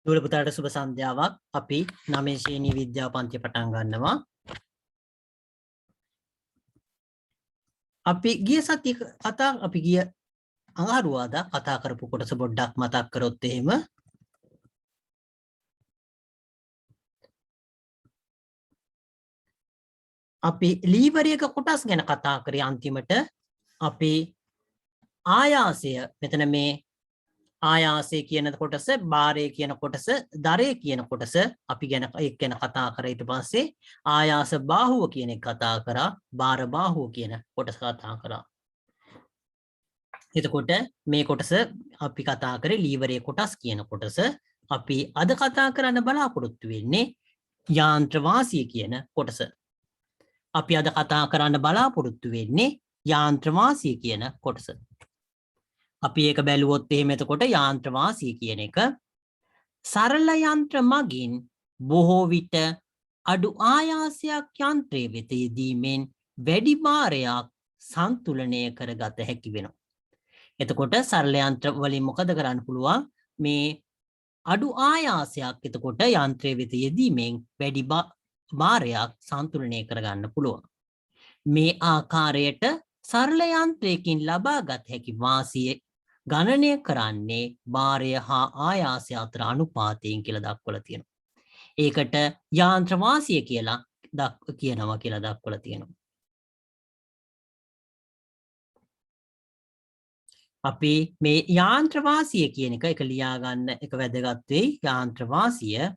දුර පුතාට සුබ සන්ධ්‍යාවක්. අපි 9 ශ්‍රේණී විද්‍යා පන්ති පටන් ගන්නවා. අපි ගිය අඟහරුවාදා කතා කරපු කොටස පොඩ්ඩක් මතක් කරොත් එහෙම අපි ලීවරයක කොටස් ගැන කතා කරේ. අන්තිමට අපි ආයාසය, මෙතන මේ ආයාසය කියන කොටස, භාරය කියන කොටස, දරය කියන කොටස අපි ගැන කතා කරා. ඊට පස්සේ ආයාස බාහුව කියන එක කතා කරා, භාර බාහුව කියන කොටස කතා කරා. එතකොට මේ කොටස අපි කතා කරේ ලීවරයේ කොටස් කියන කොටස. අපි අද කතා කරන්න බලාපොරොත්තු වෙන්නේ යාන්ත්‍ර වාසිය කියන කොටස. අපි අද කතා කරන්න බලාපොරොත්තු වෙන්නේ යාන්ත්‍ර වාසිය කියන කොටස. අපි ඒක බැලුවොත් එහෙම එතකොට යාන්ත්‍ර වාසිය කියන එක සරල යන්ත්‍ර මගින් බොහෝ විට අඩු ආයාසයක් යන්ත්‍රයේ වෙත යෙදීමෙන් වැඩි භාරයක් සන්තුලනය කරගත හැකි වෙනවා. එතකොට සරල යන්ත්‍ර වලින් මොකද කරන්න පුළුවන්? මේ අඩු ආයාසයක් එතකොට යන්ත්‍රයේ වෙත යෙදීමෙන් වැඩි භාරයක් සන්තුලනය කරගන්න පුළුවන්. මේ ආකාරයට සරල යන්ත්‍රයකින් ලබාගත හැකි වාසිය ගණනය කරන්නේ භාරය හා ආයාසය අතර අනුපාතයෙන් කියලා දක්වලා තියෙනවා. ඒකට යාන්ත්‍ර වාසිය කියලා දක්වලා තියෙනවා. අපි මේ යාන්ත්‍ර වාසිය කියන එක ලියා ගන්න එක වැදගත් වෙයි. යාන්ත්‍ර වාසිය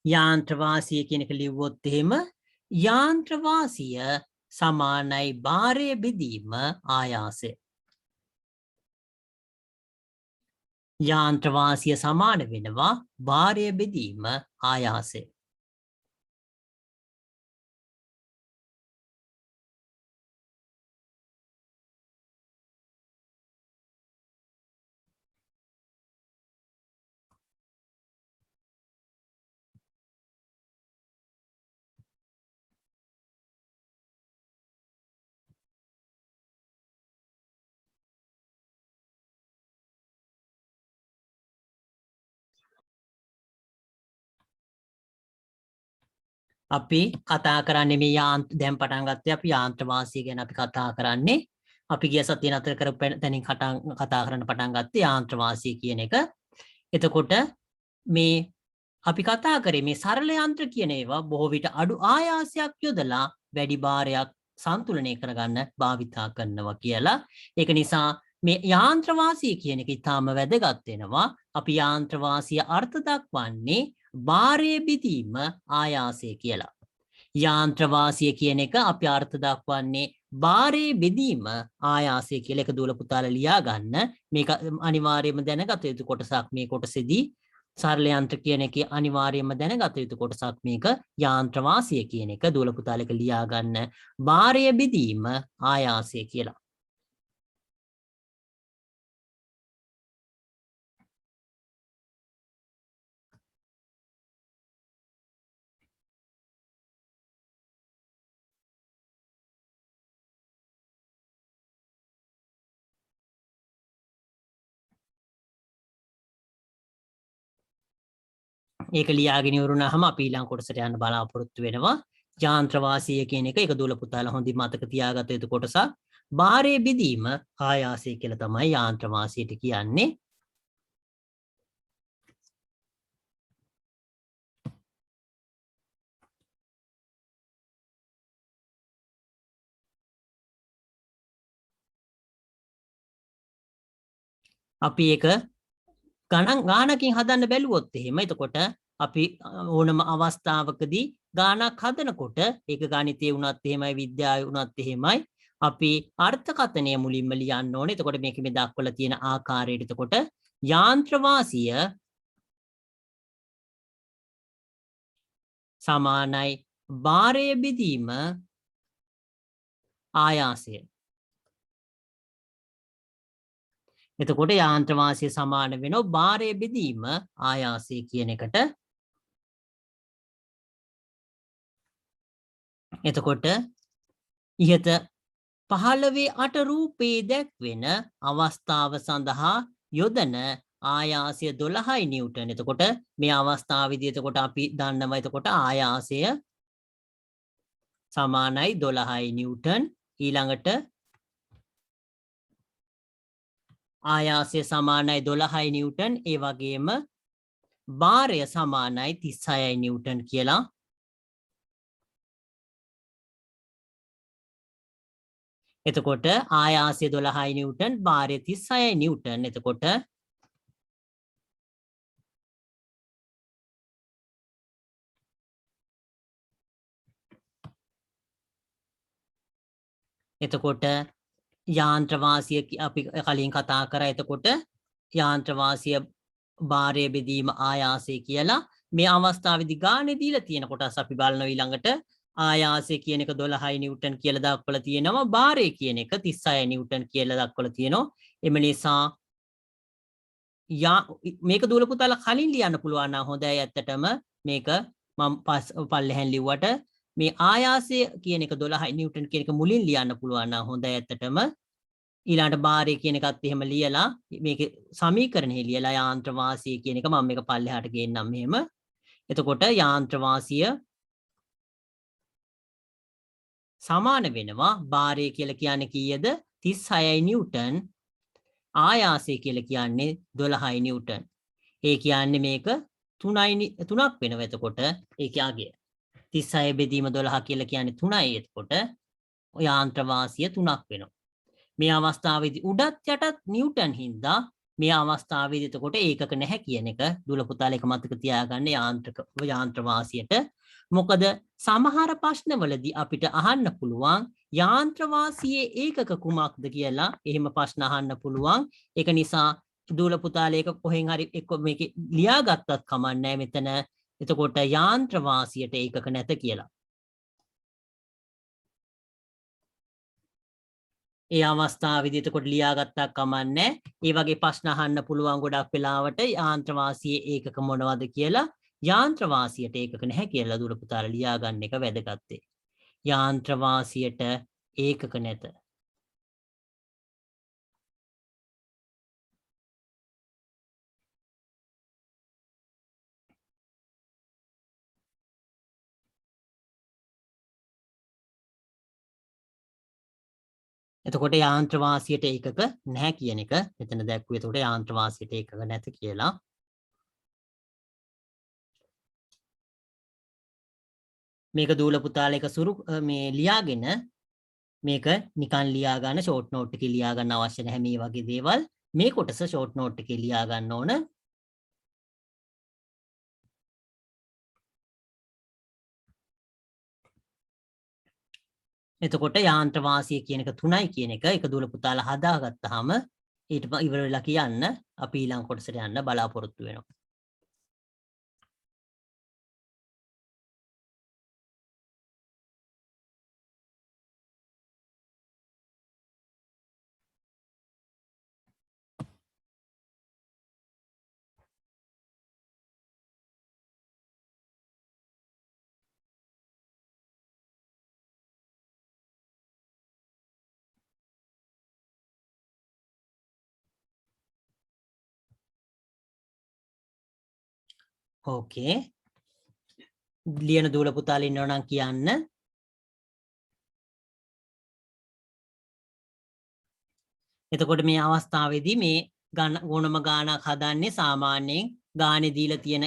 යාන්ත්‍ර වාසිය කියන එක ලිව්වොත් එහෙම යාන්ත්‍ර වාසිය සමානයි භාරය බෙදීම ආයාසය. යාන්ත්‍ර වාසිය සමාන වෙනවා භාරය බෙදීම ආයාසය. අපි කතා කරන්නේ මේ දැන් පටන් ගත්තේ අපි යාන්ත්‍ර වාසිය ගැන අපි කතා කරන්නේ. අපි ගිය සතියේ නතර කරපු තැනින් කතා කරන්න පටන් ගත්තේ යාන්ත්‍ර වාසිය කියන එක. එතකොට මේ අපි කතා කරේ මේ සරල යන්ත්‍ර කියන ඒවා බොහෝ විට අඩු ආයාසයක් යොදලා වැඩි භාරයක් සන්තුලනය කරගන්න භාවිතා කරනවා කියලා. ඒක නිසා මේ යාන්ත්‍ර වාසිය කියන එක ඉතාම වැදගත් වෙනවා. අපි යාන්ත්‍ර වාසිය අර්ථ දක්වන්නේ භාරය බෙදීම ආයාසය කියලා. යාන්ත්‍ර වාසිය කියන එක අපි අර්ථ දක්වන්නේ භාරය බෙදීම ආයාසය කියලා. එක දුවල පුතාලා ලියා ගන්න. මේක අනිවාර්යයෙන්ම දැනගත යුතු කොටසක් මේ කොටසේදී. සරල යන්ත්‍ර කියන එකේ අනිවාර්යයෙන්ම දැනගත යුතු කොටසක් මේක යාන්ත්‍ර වාසිය කියන එක. දුවල පුතාලක ලියා ගන්න භාරය බෙදීම ආයාසය කියලා. ඒක ලියාගෙන ඉවරුනහම අපි ඊළඟ කොටසට යන්න බලාපොරොත්තු වෙනවා. යාන්ත්‍ර වාසිය කියන එක දුවල පුතාලා හොඳින් මතක තියාගත යුතු කොටසක්. භාරය බෙදීම ආයාසය කියලා තමයි යාන්ත්‍ර වාසියට කියන්නේ. අපි ඒක ගානකින් හදන්න බැලුවොත් එහෙම එතකොට අපි ඕනම අවස්ථාවකදී ගානක් හදනකොට ඒක ගණිතය වුණත් එහෙමයි විද්‍යාවේ වුණත් එහෙමයි අපි අර්ථකථනය මුලින්ම ලියන්න ඕනේ. එතකොට මේක මේ දක්වලා තියෙන ආකාරයට එතකොට යාන්ත්‍ර වාසිය සමානයි භාරය බෙදීම ආයාසය. එතකොට යාන්ත්‍ර වාසිය සමාන වෙනවා භාරය බෙදීම ආයාසය කියන එකට. එතකොට ඉහත 15 රූපේ දැක්වෙන අවස්ථාව සඳහා යොදන ආයාසය 12යි නිව්ටන්. එතකොට මේ අවස්ථාවේදී එතකොට අපි දන්නවා එතකොට ආයාසය සමානයි 12යි නිව්ටන්. ඊළඟට ආයාසය සමානයි 12යි නිව්ටන්. ඒ වගේම භාරය සමානයි 36යි නිව්ටන් කියලා. එතකොට ආයාසය 12යි නිව්ටන්, භාරය 36යි නිව්ටන්. එතකොට යාන්ත්‍ර වාසිය අපි කලින් කතා කරා. එතකොට යාන්ත්‍ර වාසිය භාරය බෙදීම ආයාසය කියලා. මේ අවස්ථාවේදී ගානේ දීලා තියෙන කොටස් අපි බලනවා. ඊළඟට ආයාසය කියන එක 12යි නිව්ටන් කියලා දක්වලා තියෙනවා. භාරය කියන එක 36යි නිව්ටන් කියලා දක්වලා තියෙනවා. එම නිසා මේක දුවල පුතාලා කලින් ලියන්න පුළුවන් නම් හොඳයි. ඇත්තටම මේක මම පල්ලෙහෙන් ලිව්වට මේ ආයාසය කියන එක 12යි නිව්ටන් කියන එක මුලින් ලියන්න පුළුවන් නම් හොඳයි. ඇත්තටම ඊළඟට භාරය කියන එකත් එහෙම ලියලා මේකේ සමීකරණෙහි ලියලා යාන්ත්‍ර වාසිය කියන එක මම මේක පල්ලෙහාට ගේන්නම් මෙහෙම. එතකොට යාන්ත්‍ර වාසිය සමාන වෙනවා භාරය කියලා කියන්නේ කීයද 36යි නිව්ටන්, ආයාසය කියලා කියන්නේ 12යි නිව්ටන්. ඒ කියන්නේ මේක 3ක් වෙනවා. එතකොට ඒකේ අගය 36 බෙදීම 12 කියලා කියන්නේ 3යි. එතකොට යාන්ත්‍ර වාසිය 3ක් වෙනවා. මේ අවස්ථාවේදී උඩත් යටත් නිව්ටන් හින්දා මේ අවස්ථාවේදී එතකොට ඒකක නැහැ කියන එක දුල පුතාලා එක මතක තියාගන්න යාන්ත්‍ර වාසියට. මොකද සමහර ප්‍රශ්නවලදී අපිට අහන්න පුළුවන් යාන්ත්‍ර වාසියේ ඒකක කුමක්ද කියලා. එහෙම ප්‍රශ්න අහන්න පුළුවන්. ඒක නිසා දුල පුතාලා ඒක කොහෙන් හරි එක්ක මේකේ ලියාගත්තත් කමක් නැහැ මෙතන. එතකොට යාන්ත්‍ර වාසියට ඒකක නැත කියලා. ඒ අවස්ථාවේදී එතකොට ලියාගත්තා කමන්නේ. ඒ වගේ ප්‍රශ්න අහන්න පුළුවන් ගොඩක් වෙලාවට යාන්ත්‍ර වාසියේ ඒකක මොනවද කියලා. යාන්ත්‍ර වාසියට ඒකක නැහැ කියලා දුර පුතාලා ලියා ගන්න එක වැදගත්. යාන්ත්‍ර වාසියට ඒකක නැත. එතකොට යාන්ත්‍ර වාසියට ඒකක නැහැ කියන එක මෙතන දැක්වුවේ. එතකොට යාන්ත්‍ර වාසියට ඒකක නැත කියලා. මේක දූල පුතාලා එක සුරු මේ ලියාගෙන මේක නිකන් ලියා ගන්න ෂෝට් නෝට් එකේ ලියා ගන්න අවශ්‍ය නැහැ මේ වගේ දේවල්. මේ කොටස ෂෝට් නෝට් එකේ ලියා ගන්න ඕන. එතකොට යාන්ත්‍ර වාසිය කියන එක 3යි කියන එක දුල පුතාලා හදාගත්තාම ඊට ඉවර වෙලා කියන්න අපි ඊළඟ කොටසට යන්න බලාපොරොත්තු වෙනවා. ඕකේ. ලියන දූල පුතාලා ඉන්නවා නම් කියන්න. එතකොට මේ අවස්ථාවේදී මේ ඕනම ගානක් හදන්නේ සාමාන්‍යයෙන් ගානේ දීලා තියෙන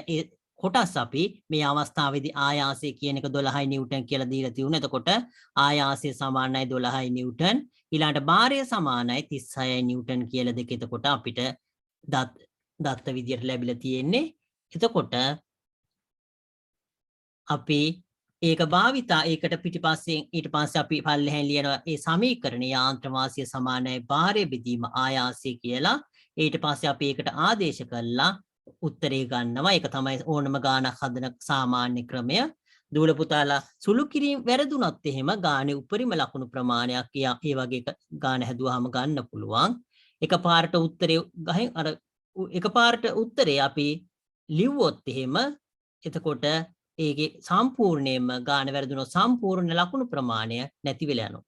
කොටස් අපි මේ අවස්ථාවේදී ආයාසය කියන එක 12යි නිව්ටන් කියලා දීලා තියුණා. එතකොට ආයාසය සමානයි 12යි නිව්ටන්. ඊළඟට භාරය සමානයි 36යි නිව්ටන් කියලා දෙක එතකොට අපිට දත්ත විදියට ලැබිලා තියෙන්නේ. එතකොට අපි ඒක භාවිතා ඒකට පිටිපස්සෙන් ඊට පස්සේ අපි පල්ලෙහෙන් ලියනවා ඒ සමීකරණය යාන්ත්‍ර වාසිය සමානයි භාරය බෙදීම ආයාසය කියලා. ඊට පස්සේ අපි ඒකට ආදේශ කළා උත්තරේ ගන්නවා. ඒක තමයි ඕනම ගානක් හදන සාමාන්‍ය ක්‍රමය. දූල පුතාලා සුළු කිරීම වැරදුනොත් එහෙම ගානේ උපරිම ලකුණු ප්‍රමාණයක් ඒ වගේ ගාන හැදුවාම ගන්න පුළුවන්. එකපාරට උත්තරේ ගහෙන් අර එකපාරට උත්තරේ අපි ලිව්වොත් එහෙම එතකොට ඒකේ සම්පූර්ණයෙන්ම ගාන වැරදුනොත් සම්පූර්ණ ලකුණු ප්‍රමාණය නැති වෙලා යනවා.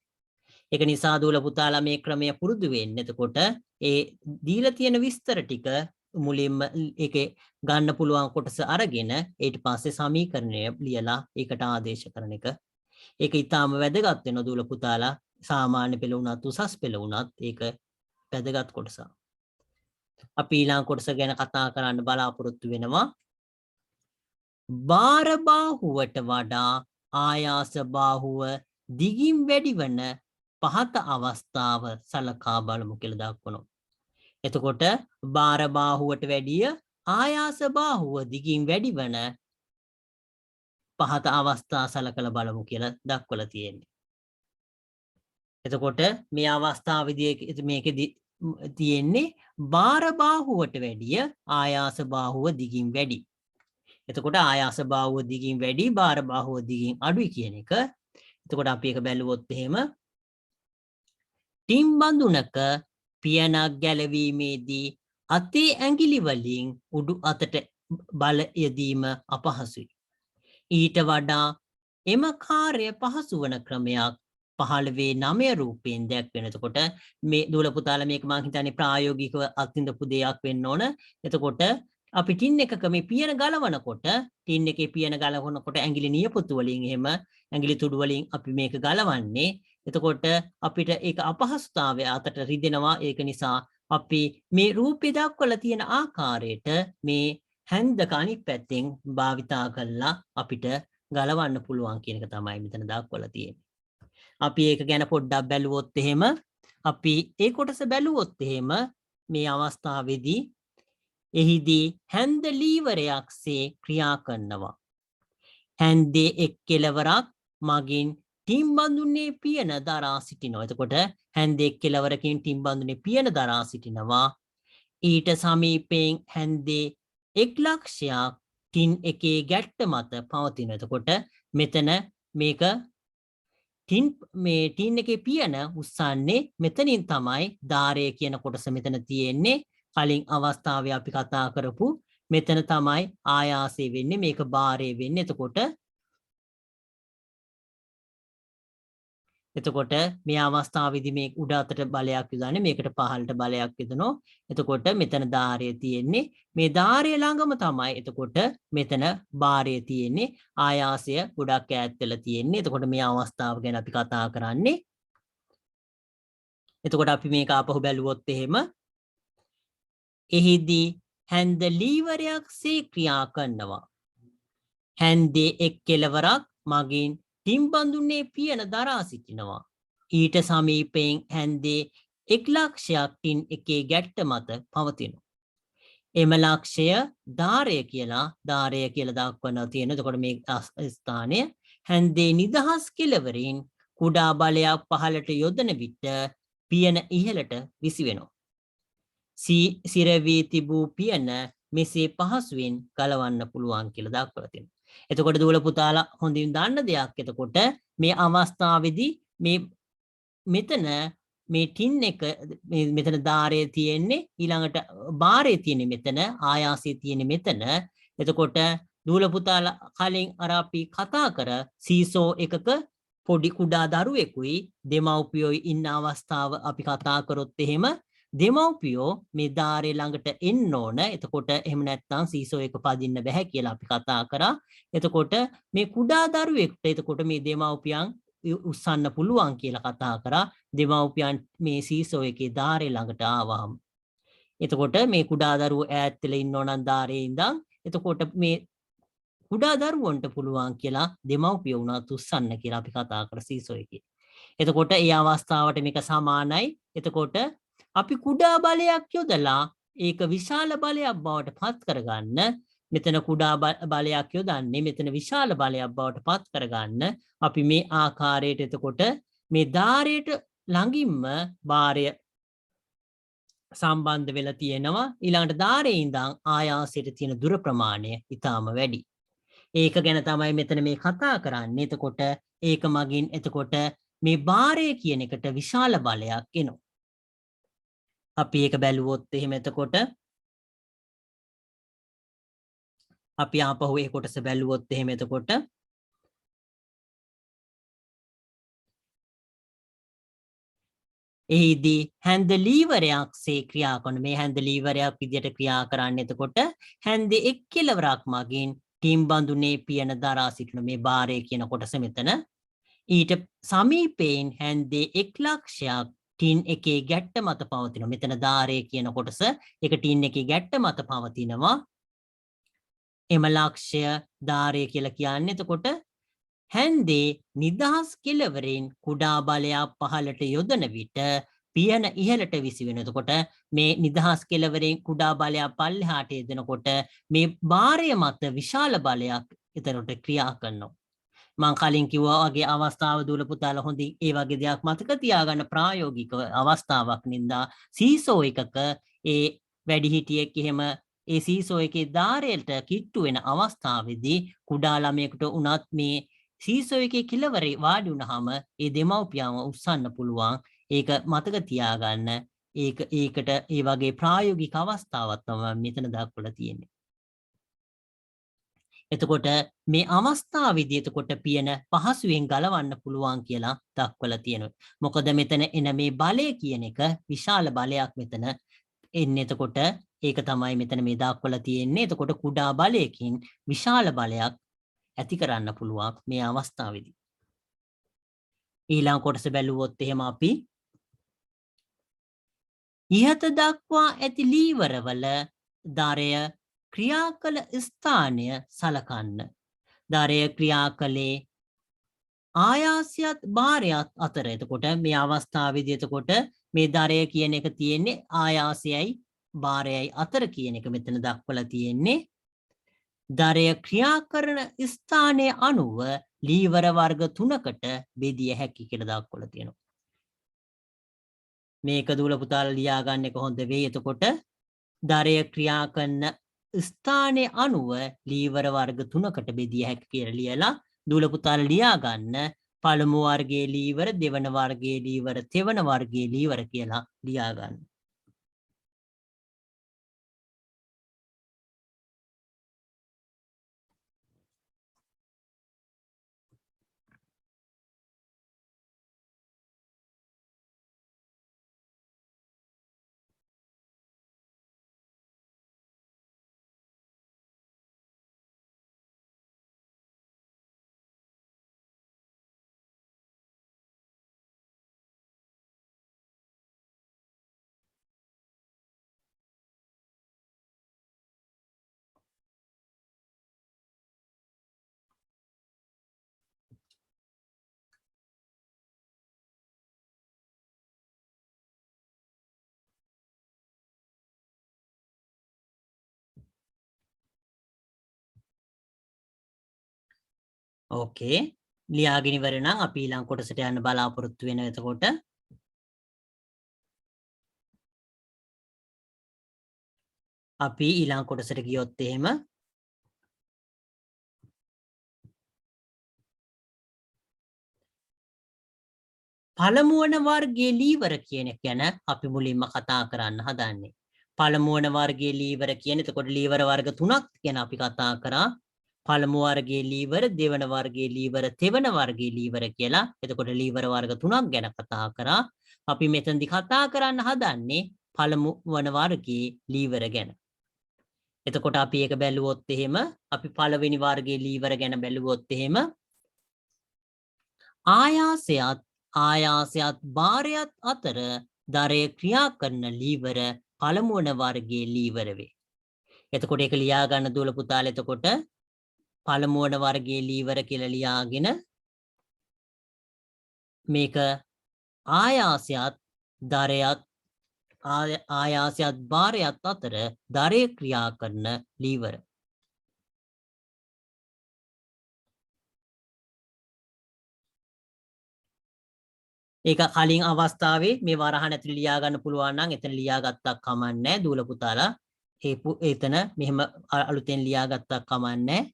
ඒක නිසා දූල පුතාලා මේ ක්‍රමය පුරුදු වෙන්න. එතකොට ඒ දීලා තියෙන විස්තර ටික මුලින්ම ඒකේ ගන්න පුළුවන් කොටස අරගෙන ඊට පස්සේ සමීකරණය ලියලා ඒකට ආදේශ කරන එක. ඒක ඊටාම වැදගත් වෙනවා දූල පුතාලා. සාමාන්‍ය පෙළ වුණත් උසස් පෙළ වුණත් ඒක වැදගත් කොටසක්. අපි ඊළඟ කොටස ගැන කතා කරන්න බලාපොරොත්තු වෙනවා. බාර බාහුවට වඩා ආයාස බාහුව දිගින් වැඩි වන පහත අවස්ථාව සලකා බලමු කියලා දක්වනවා. එතකොට බාර බාහුවට වැඩිය ආයාස බාහුව දිගින් වැඩි වන පහත අවස්ථා සලකලා බලමු කියලා දක්වලා තියෙන්නේ. එතකොට මේ අවස්ථාවේදී මේකෙදි තියෙන්නේ බාර බාහුවට වැඩිය ආයාස බාහුව දිගින් වැඩි. එතකොට ආයාස බාහුව දිගින් වැඩි බාර බාහුව දිගින් අඩුයි කියන එක. එතකොට අපි ඒක බැලුවොත් එහෙම ටිම් බඳුනක පියනක් ගැලවීමේදී අතේ ඇඟිලි වලින් උඩු අතට බල යෙදීම අපහසුයි. ඊට වඩා එම කාර්ය පහසු වන ක්‍රමයක් 15 රූපයෙන් දැක්වෙන. එතකොට මේ දූල පුතාලා මේක මම හිතන්නේ ප්‍රායෝගිකව අත්විඳපු දෙයක් වෙන්න ඕන. එතකොට අපි ටින් එකක මේ පියන ගලවනකොට ටින් එකේ පියන ගලවනකොට ඇඟිලි නියපොතු වලින් එහෙම ඇඟිලි තුඩු වලින් අපි මේක ගලවන්නේ. එතකොට අපිට ඒක අපහසුතාවය අතට රිදෙනවා. ඒක නිසා අපි මේ රූපේ දක්වලා තියෙන ආකාරයට මේ හැන්දක අනිත් පැත්තෙන් භාවිතා කරලා අපිට ගලවන්න පුළුවන් කියන එක තමයි මෙතන දක්වලා තියෙන්නේ. අපි ඒක ගැන පොඩ්ඩක් බැලුවොත් එහෙම අපි ඒ කොටස බැලුවොත් එහෙම මේ අවස්ථාවේදී එහිදී හැන්ද ලීවරයක්සේ ක්‍රියා කරනවා. හැන්දේ එක් කෙළවරක් මගින් ටිම් බඳුනේ පියන දරා සිටිනවා. එතකොට හැන්දේ එක් කෙළවරකින් ටිම් බඳුනේ පියන දරා සිටිනවා. ඊට සමීපයෙන් හැන්දේ එක් ලක්ෂයක් ටින් එකේ ගැට්ට මත පවතින. එතකොට මෙතන මේක ටින් එකේ පියන උස්සන්නේ මෙතනින් තමයි ධාරය කියන කොටස මෙතන තියෙන්නේ. කලින් අවස්ථාවේ අපි කතා කරපු මෙතන තමයි ආයාසය වෙන්නේ, මේක භාරය වෙන්නේ. එතකොට මේ අවස්ථාවේදී මේ උඩ අතට බලයක් යොදන්නේ, මේකට පහළට බලයක් යොදනවා. එතකොට මෙතන ධාරය තියෙන්නේ, මේ ධාරය ළඟම තමයි එතකොට මෙතන භාරය තියෙන්නේ. ආයාසය ගොඩක් ඈත් වෙලා තියෙන්නේ. එතකොට මේ අවස්ථාව ගැන අපි කතා කරන්නේ. එතකොට අපි මේක ආපහු බැලුවොත් එහෙම එහිදී හැන්ද ලීවරයක්සේ ක්‍රියා කරනවා. හැන්දේ එක් කෙළවරක් මගින් ටිම් බඳුනේ පියන දරා සිටිනවා. ඊට සමීපයෙන් හැන්දේ එක් ලක්ෂයක් ටින් එකේ ගැට්ට මත පවතිනවා. එම ලක්ෂය ධාරය කියලා දක්වනවා තියෙනවා. එතකොට මේ ස්ථානය හැන්දේ නිදහස් කෙළවරින් කුඩා බලයක් පහළට යොදන විට පියන ඉහළට විසි වෙනවා. සිරවී තිබූ පියන මෙසේ පහසුවෙන් ගලවන්න පුළුවන් කියලා දක්වලා තියෙනවා. එතකොට දූල පුතාලා හොඳින් දන්න දෙයක්. එතකොට මේ අවස්ථාවේදී මේ මෙතන මේ ටින් එක මෙතන ධාරය තියෙන්නේ, ඊළඟට භාරය තියෙන්නේ මෙතන, ආයාසය තියෙන්නේ මෙතන. එතකොට දූල පුතාලා කලින් අර අපි කතා කර සීසෝ එකක පොඩි කුඩා දරුවෙකුයි දෙමව්පියෝයි ඉන්න අවස්ථාව අපි කතා කරොත් එහෙම දෙමව්පියෝ මේ ධාරය ළඟට එන්න ඕන. එතකොට එහෙම නැත්නම් සීසෝ එක පදින්න බෑ කියලා අපි කතා කරා. එතකොට මේ කුඩා දරුවෙකුට එතකොට මේ දෙමව්පියන් උස්සන්න පුළුවන් කියලා කතා කරා. දෙමව්පියන් මේ සීසෝ එකේ ධාරය ළඟට ආවහම එතකොට මේ කුඩා දරුවෝ ඈත් වෙලා ඉන්න ඕන ධාරයේ ඉඳන්. එතකොට මේ කුඩා දරුවන්ට පුළුවන් කියලා දෙමව්පියෝ උනත් උස්සන්න කියලා අපි කතා කර සීසෝ එකේ. එතකොට ඒ අවස්ථාවට මේක සමානයි. එතකොට අපි කුඩා බලයක් යොදලා ඒක විශාල බලයක් බවට පත් කරගන්න, මෙතන කුඩා බලයක් යොදන්නේ මෙතන විශාල බලයක් බවට පත් කරගන්න අපි මේ ආකාරයට එතකොට මේ ධාරයට ළඟින්ම භාරය සම්බන්ධ වෙලා තියෙනවා. ඊළඟට ධාරයේ ඉඳන් ආයාසයට තියෙන දුර ප්‍රමාණය ඊටාම වැඩි. ඒක ගැන තමයි මෙතන මේ කතා කරන්නේ. එතකොට ඒක මගින් එතකොට මේ භාරය කියන එකට විශාල බලයක් එනවා. අපි ඒක බැලුවොත් එහෙම එතකොට අපි ආපහු ඒ කොටස බැලුවොත් එහෙම එතකොට එහිදී හැන්දලීවරයක්සේ ක්‍රියා කරන මේ හැන්දලීවරයක් විදියට ක්‍රියා කරන්න එතකොට හැන්දේ එක් කෙලවරක් මගින් ටිම්බඳුනේ පියන දරා සිටින මේ භාරය කියන කොටස මෙතන ඊට සමීපයෙන් හැන්දේ 1 ලක්ෂයක් ටින් එකේ ගැට්ට මත පවතිනවා. මෙතන ධාරය කියන කොටස එක ටින් එකේ ගැට්ට මත පවතිනවා. එම ලක්ෂය ධාරය කියලා කියන්නේ එතකොට හැන්දේ නිදහස් කෙළවරින් කුඩා බලයක් පහළට යොදන විට පියන ඉහළට විසි වෙන. එතකොට මේ නිදහස් කෙළවරින් කුඩා බලයක් පල්ලෙහාට යොදනකොට මේ භාරය මත විශාල බලයක් එතනට ක්‍රියා කරනවා. මං කලින් කිව්වා වගේ අවස්ථාව දුවල පුතාලා හොඳින් ඒ වගේ දෙයක් මතක තියාගන්න ප්‍රායෝගික අවස්ථාවක් නින්දා සීසෝ එකක ඒ වැඩිහිටියෙක් එහෙම ඒ සීසෝ එකේ ධාරයට කිට්ටු වෙන අවස්ථාවේදී කුඩා ළමයෙකුට උනත් මේ සීසෝ එකේ කෙළවරේ වාඩි වුණාම ඒ දෙමව්පියන්ව උස්සන්න පුළුවන්. ඒක මතක තියාගන්න. ඒකට ඒ වගේ ප්‍රායෝගික අවස්ථාවක් තමයි මෙතන දක්වලා තියෙන්නේ. එතකොට මේ අවස්ථාවේදී එතකොට පියන පහසුවෙන් ගලවන්න පුළුවන් කියලා දක්වලා තියෙනවා. මොකද මෙතන එන මේ බලය කියන එක විශාල බලයක් මෙතන එන්නේ. එතකොට ඒක තමයි මෙතන මේ දක්වලා තියෙන්නේ. එතකොට කුඩා බලයකින් විශාල බලයක් ඇති කරන්න පුළුවන් මේ අවස්ථාවේදී. ඊළඟ කොටස බැලුවොත් එහෙම අපි ඉහත දක්වා ඇති ලීවරවල ධාරය ක්‍රියා කළ ස්ථානය සලකන්න. ධාරය ක්‍රියා කළේ ආයාසයත් භාරයත් අතර. එතකොට මේ අවස්ථාවේදී එතකොට මේ ධාරය කියන එක තියෙන්නේ ආයාසයයි භාරයයි අතර කියන එක මෙතන දක්වලා තියෙන්නේ. ධාරය ක්‍රියා කරන ස්ථානයේ අනුව ලීවර වර්ග 3කට බෙදිය හැකි කියලා දක්වලා තියෙනවා. මේක දුවල පුතාලා ලියා ගන්න එක හොඳ වෙයි. එතකොට ධාරය ක්‍රියා කරන ස්ථානයේ අනුව ලීවර වර්ග 3කට බෙදිය හැකි කියලා ලියලා දුවල පුතාලා ලියා ගන්න. පළමු වර්ගයේ ලීවර, දෙවන වර්ගයේ ලීවර, තෙවන වර්ගයේ ලීවර කියලා ලියා ගන්න. ඕකේ. ලියාගෙන ඉවර නම් අපි ඊළඟ කොටසට යන්න බලාපොරොත්තු වෙනවා. එතකොට අපි ඊළඟ කොටසට ගියොත් එහෙම පළමුවන වර්ගයේ ලීවර කියන එක ගැන අපි මුලින්ම කතා කරන්න හදන්නේ. පළමුවන වර්ගයේ ලීවර කියන්නේ එතකොට ලීවර වර්ග 3ක් ගැන අපි කතා කරා. පළමු වර්ගයේ ලීවර, දෙවන වර්ගයේ ලීවර, තෙවන වර්ගයේ ලීවර කියලා. එතකොට ලීවර වර්ග 3ක් ගැන කතා කරා. අපි මෙතනදි කතා කරන්න හදන්නේ පළමු වන වර්ගයේ ලීවර ගැන. එතකොට අපි ඒක බැලුවොත් එහෙම අපි පළවෙනි වර්ගයේ ලීවර ගැන බැලුවොත් එහෙම ආයාසයත් භාරයත් අතර ධාරය ක්‍රියා කරන ලීවර පළමුවන වර්ගයේ ලීවර වේ. එතකොට ඒක ලියා ගන්න දුවල පුතාලා එතකොට පළමුවන වර්ගයේ ලීවර කියලා ලියාගෙන මේක ආයාසයත් භාරයත් අතර ධාරය ක්‍රියා කරන ලීවර. ඒක කලින් අවස්ථාවේ මේ වරහන් ඇතුළේ ලියා ගන්න පුළුවන් නම් එතන ලියා ගත්තා කමක් නැහැ දූල පුතාලා. එතන මෙහෙම අලුතෙන් ලියා ගත්තා කමක් නැහැ.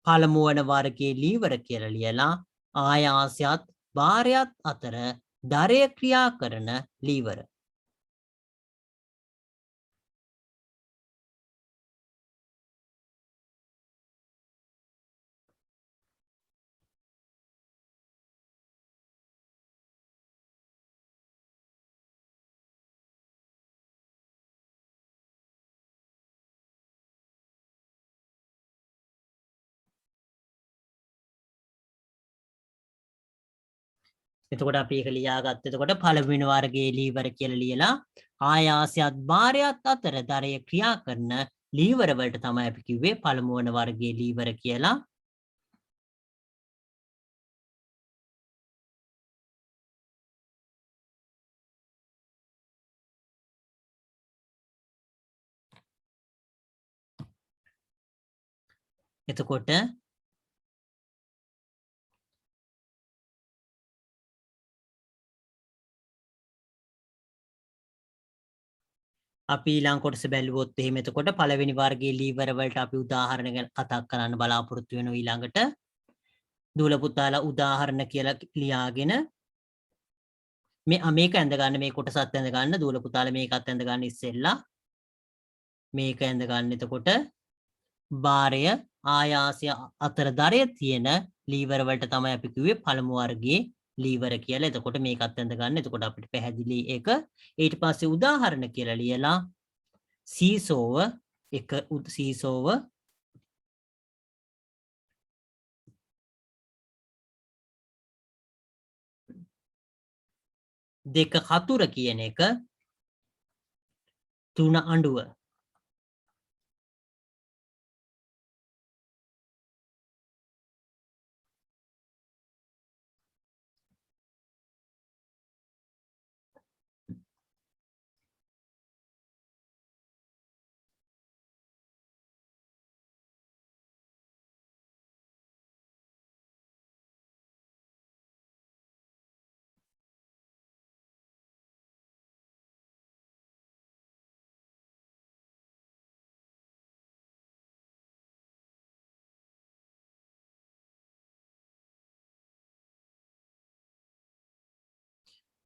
පළමුවන වර්ගයේ ලීවර කියලා ලියලා ආයාසයත් භාරයත් අතර ධාරය ක්‍රියා කරන ලීවර. එතකොට අපි ඒක ලියාගත්ත. එතකොට පළවෙනි වර්ගයේ ලීවර කියලා ලියලා ආයාසයත් භාරයත් අතර දරය ක්‍රියා කරන ලීවර වලට තමයි අපි කිව්වේ පළමු වන වර්ගයේ ලීවර කියලා. එතකොට අපි ඊළඟ කොටස බැලුවොත් එහෙම එතකොට පළවෙනි වර්ගයේ ලීවර වලට අපි උදාහරණ ගැන කතා කරන්න බලාපොරොත්තු වෙනවා ඊළඟට. දූල පුතාලා උදාහරණ කියලා ලියාගෙන මේක ඇඳ ගන්න මේ කොටසත් ඇඳ ගන්න දූල පුතාලා මේකත් ඇඳ ගන්න ඉස්සෙල්ලා මේක ඇඳ ගන්න. එතකොට භාරය ආයාසය අතර දරය තියෙන ලීවර වලට තමයි අපි කිව්වේ පළමු වර්ගයේ ලීවර කියලා. එතකොට මේකත් ඇඳ ගන්න. එතකොට අපිට පැහැදිලි ඒක. ඊට පස්සේ උදාහරණ කියලා ලියලා සීසෝව සීසෝව දෙක කතුර කියන එක තුන අඬුව.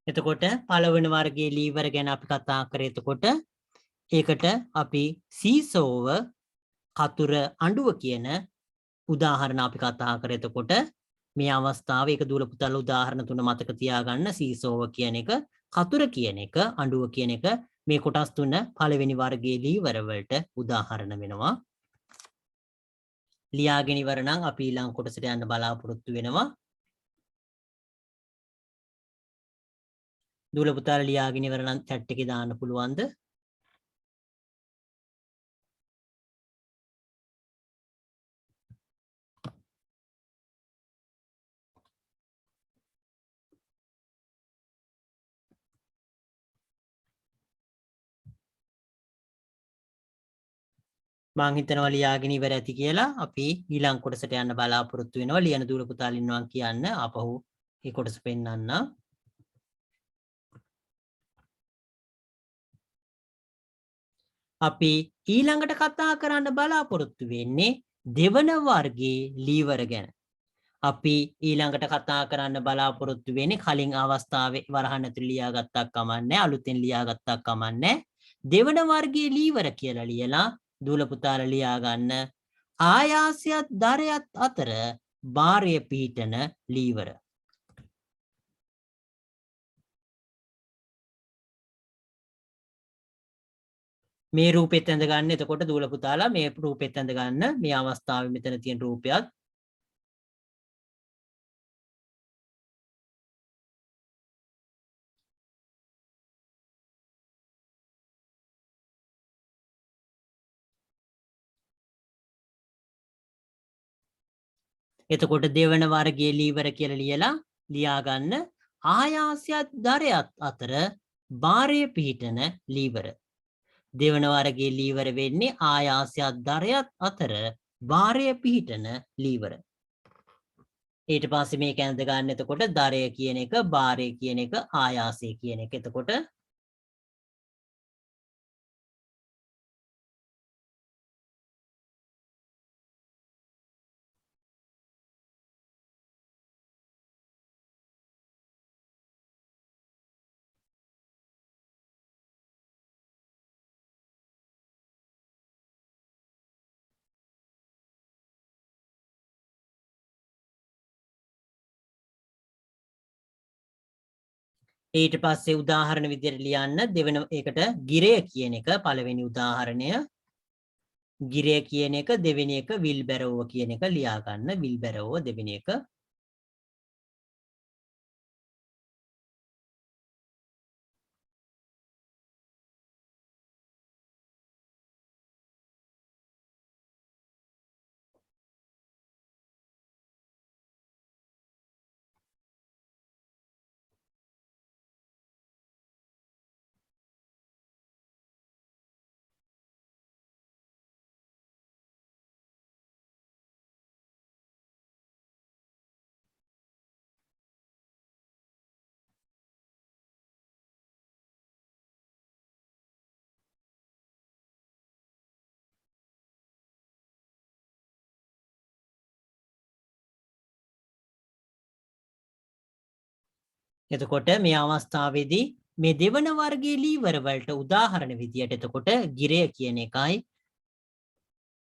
එතකොට පළවෙනි වර්ගයේ ලීවර ගැන අපි කතා කරේ. එතකොට ඒකට අපි සීසෝව කතුර අඬුව කියන උදාහරණ අපි කතා කරේ. එතකොට මේ අවස්ථාවේ ඒක දූල පුතාලා උදාහරණ තුන මතක තියාගන්න. සීසෝව කියන එක, කතුර කියන එක, අඬුව කියන එක මේ කොටස් තුන පළවෙනි වර්ගයේ ලීවර වලට උදාහරණ වෙනවා. ලියාගෙන ඉවර නම් අපි ඊළඟ කොටසට යන්න බලාපොරොත්තු වෙනවා. දූල පුතාලා ලියාගෙන ඉවර නම් chat එකේ දාන්න පුළුවන්ද? මං හිතනවා ලියාගෙන ඉවර ඇති කියලා. අපි ඊළඟ කොටසට යන්න බලාපොරොත්තු වෙනවා. ලියන දූල පුතාලා ඉන්නවා කියන්න ආපහු මේ කොටස පෙන්නන්න. අපි ඊළඟට කතා කරන්න බලාපොරොත්තු වෙන්නේ දෙවන වර්ගයේ ලීවර ගැන. අපි ඊළඟට කතා කරන්න බලාපොරොත්තු වෙන්නේ කලින් අවස්ථාවේ වරහන් ඇතුළේ ලියාගත්තක් කමන්නේ, අලුතෙන් ලියාගත්තක් කමන්නේ. දෙවන වර්ගයේ ලීවර කියලා ලියලා දූල පුතාලා ලියා ගන්න ආයාසයත් දරයත් අතර භාරය පිහිටන ලීවර. මේ රූපෙත් ඇඳ ගන්න. එතකොට දූල පුතාලා මේ රූපෙත් ඇඳ ගන්න. මේ අවස්ථාවේ මෙතන තියෙන රූපයත් එතකොට දෙවන වර්ගයේ ලීවර කියලා ලියා ගන්න ආයාසයත් දරයත් අතර භාරය පිහිටන ලීවර. දෙවන වර්ගයේ ලීවර වෙන්නේ ආයාසයත් දරයත් අතර භාරය පිහිටන ලීවර. ඊට පස්සේ මේක ඇඳ ගන්න. එතකොට දරය කියන එක, භාරය කියන එක, ආයාසය කියන එක. එතකොට ඊට පස්සේ උදාහරණ විදියට ලියන්න දෙවෙන එකට ගිරය කියන එක පළවෙනි උදාහරණය. ගිරය කියන එක දෙවෙනි එක විල්බැරෝව කියන එක ලියා ගන්න. විල්බැරෝව දෙවෙනි එක. එතකොට මේ අවස්ථාවේදී මේ දෙවන වර්ගයේ ලීවර වලට උදාහරණ විදියට එතකොට ගිරය කියන එකයි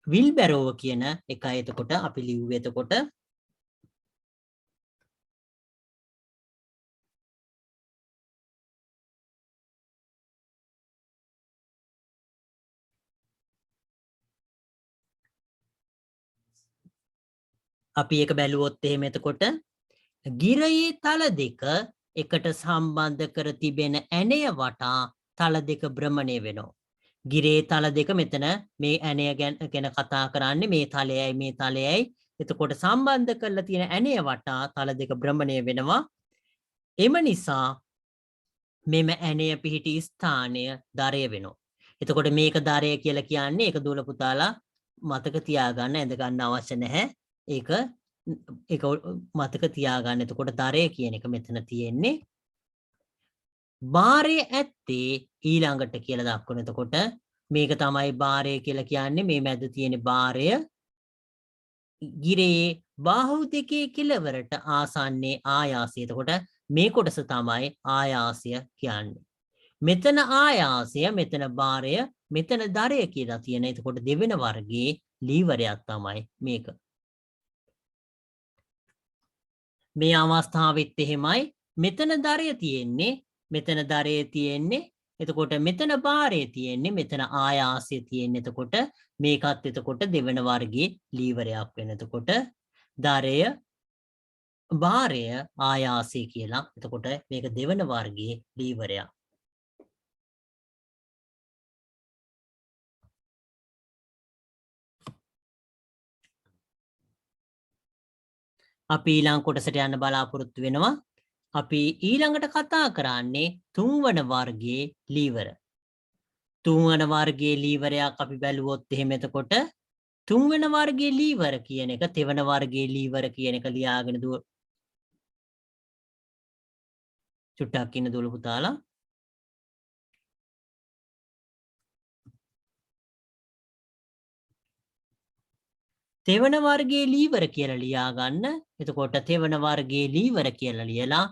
විල්බැරෝව කියන එකයි එතකොට අපි ලිව්වේ එතකොට අපි ඒක බැලුවොත් එහෙම එතකොට ගිරයේ තල දෙක එකට සම්බන්ධ කර තිබෙන ඇණය වටා තල දෙක භ්‍රමණය වෙනවා. ගිරේ තල දෙක මෙතන මේ ඇණය ගැන කතා කරන්නේ මේ තලයයි මේ තලයයි. එතකොට සම්බන්ධ කරලා තියෙන ඇණය වටා තල දෙක භ්‍රමණය වෙනවා. එම නිසා මෙම ඇණය පිහිටි ස්ථානය දරය වෙනවා. එතකොට මේක දරය කියලා කියන්නේ ඒක දුවල පුතාලා මතක තියාගන්න ඇඳ ගන්න අවශ්‍ය නැහැ. ඒක මතක තියාගන්න. එතකොට දරය කියන එක මෙතන තියෙන්නේ. භාරය ඇත්තේ ඊළඟට කියලා දක්වන. එතකොට මේක තමයි භාරය කියලා කියන්නේ මේ මැද තියෙන භාරය ගිරේ බාහුව දෙකේ කෙළවරට ආසන්නේ ආයාසය. එතකොට මේ කොටස තමයි ආයාසය කියන්නේ. මෙතන ආයාසය මෙතන භාරය මෙතන දරය කියලා තියෙන. එතකොට දෙවෙනි වර්ගයේ ලීවරයක් තමයි මේක. මේ අවස්ථාවෙත් එහෙමයි මෙතන දරය තියෙන්නේ මෙතන දරය තියෙන්නේ එතකොට මෙතන භාරය තියෙන්නේ මෙතන ආයාසය තියෙන්නේ එතකොට මේකත් එතකොට දෙවන වර්ගයේ ලීවරයක් වෙන. එතකොට දරය භාරය ආයාසය කියලා එතකොට මේක දෙවන වර්ගයේ ලීවරයක්. අපි ඊළඟ කොටසට යන්න බලාපොරොත්තු වෙනවා. අපි ඊළඟට කතා කරන්නේ තුන්වන වර්ගයේ ලීවර. තුන්වන වර්ගයේ ලීවරයක් අපි බැලුවොත් එහෙම එතකොට තුන්වන වර්ගයේ ලීවර කියන එක තෙවන වර්ගයේ ලීවර කියන එක ලියාගෙන දුව චුට්ටක් ඉන්න දුවල පුතාලා. තෙවන වර්ගයේ ලීවර කියලා ලියා ගන්න. එතකොට තෙවන වර්ගයේ ලීවර කියලා ලියලා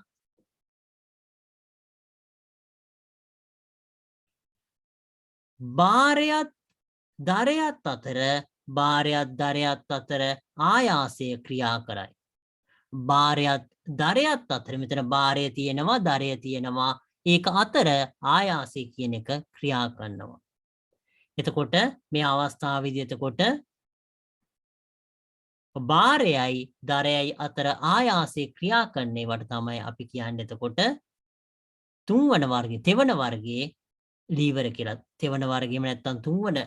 භාරයත් දරයත් අතර භාරයත් දරයත් අතර ආයාසය ක්‍රියා කරයි. භාරයත් දරයත් අතර මෙතන භාරය තියෙනවා දරය තියෙනවා ඒක අතර ආයාසය කියන එක ක්‍රියා කරනවා. එතකොට මේ අවස්ථාවේදී එතකොට භාරයයි දරයයි අතර ආයාසය ක්‍රියා කරන්නේ වට තමයි අපි කියන්නේ එතකොට තුන්වන වර්ගයේ තෙවන වර්ගයේ ලීවර කියලා. තෙවන වර්ගයේම නැත්තම් තුන්වන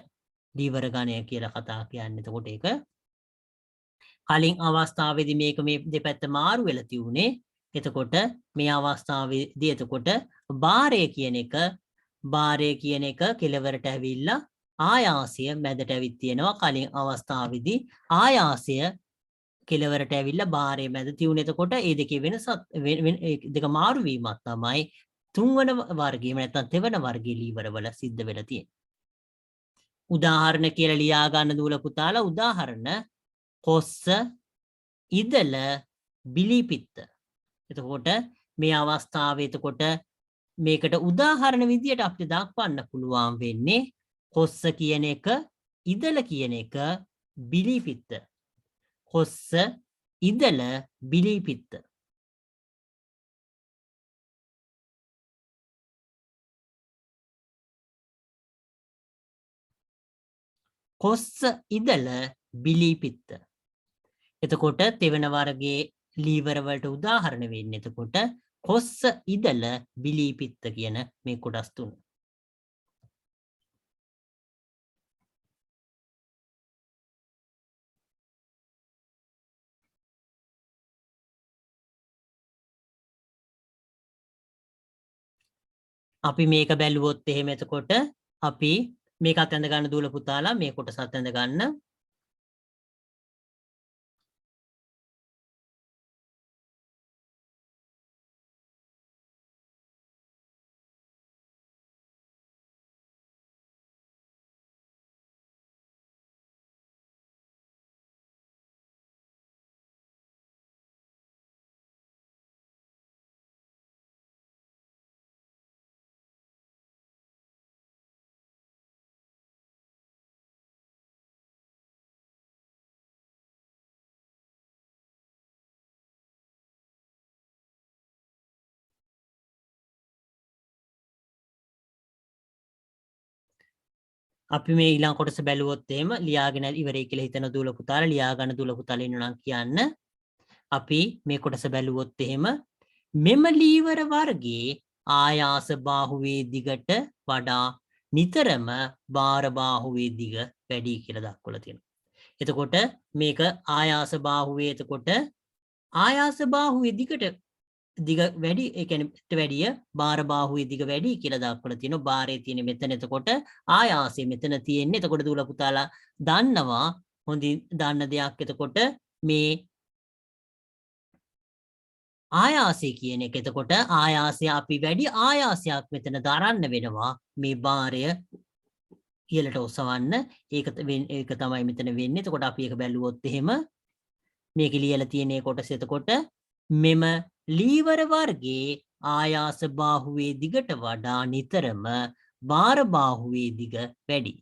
ලීවර ගණය කියලා කතා කියන්නේ. එතකොට ඒක කලින් අවස්ථාවේදී මේක මේ දෙපැත්ත මාරු වෙලා තියුනේ. එතකොට මේ අවස්ථාවේදී එතකොට භාරය කියන එක කෙලවරට ඇවිල්ලා ආයාසය මැදට ඇවිත් තියෙනවා. කලින් අවස්ථාවේදී ආයාසය කෙලවරට ඇවිල්ලා භාරය මැද තියුනේ. එතකොට මේ දෙකේ වෙනසත් දෙක මාරු වීමක් තමයි තුන්වන වර්ගයේ නැත්නම් තෙවන වර්ගයේ ලීවර වල සිද්ධ වෙලා තියෙන්නේ. උදාහරණ කියලා ලියා ගන්න දුවල පුතාලා උදාහරණ කොස්ස ඉදල බිලිපිත්ත. එතකොට මේ අවස්ථාවේ එතකොට මේකට උදාහරණ විදියට අපිට දක්වන්න පුළුවන් වෙන්නේ කොස්ස කියන එක ඉදල කියන එක බිලිපිත්ත. කොස්ස ඉදල බිලිපිත්ත. කොස්ස ඉදල බිලිපිත්ත. එතකොට තෙවන වර්ගයේ ලීවර වලට උදාහරණ වෙන්නේ එතකොට කොස්ස ඉදල බිලිපිත්ත කියන මේ කොටස් තුන. අපි මේක බැලුවොත් එහෙම එතකොට අපි මේකත් ඇඳ ගන්න දුවල පුතාලා මේ කොටසත් ඇඳ ගන්න. අපි මේ ඊළඟ කොටස බැලුවොත් එහෙම ලියාගෙන ඉවරයි කියලා හිතන දුවල පුතාලා ලියා ගන්න දුවල පුතාලා ඉන්නවා නම් කියන්න. අපි මේ කොටස බැලුවොත් එහෙම මෙම ලීවර වර්ගයේ ආයාස බාහුවේ දිගට වඩා නිතරම බාර බාහුවේ දිග වැඩි කියලා දක්වලා තියෙනවා. එතකොට මේක ආයාස බාහුවේ එතකොට ආයාස බාහුවේ දිගට දිග වැඩි ඒ කියන්නේ වැඩිය බාර බාහුවේ දිග වැඩි කියලා දක්වලා තියෙනවා. බාරේ තියෙන මෙතන එතකොට ආයාසය මෙතන තියෙන්නේ. එතකොට දුවල පුතාලා දන්නවා හොඳින් දන්න දෙයක් එතකොට මේ ආයාසය කියන එක. එතකොට ආයාසය අපි වැඩි ආයාසයක් මෙතන දරන්න වෙනවා මේ බාරය ඉහළට ඔසවන්න. ඒක තමයි මෙතන වෙන්නේ. එතකොට අපි ඒක බැලුවොත් එහෙම මේක ලියලා තියෙන කොටස එතකොට මෙම ලීවර වර්ගයේ ආයාස බාහුවේ දිගට වඩා නිතරම බාර බාහුවේ දිග වැඩි.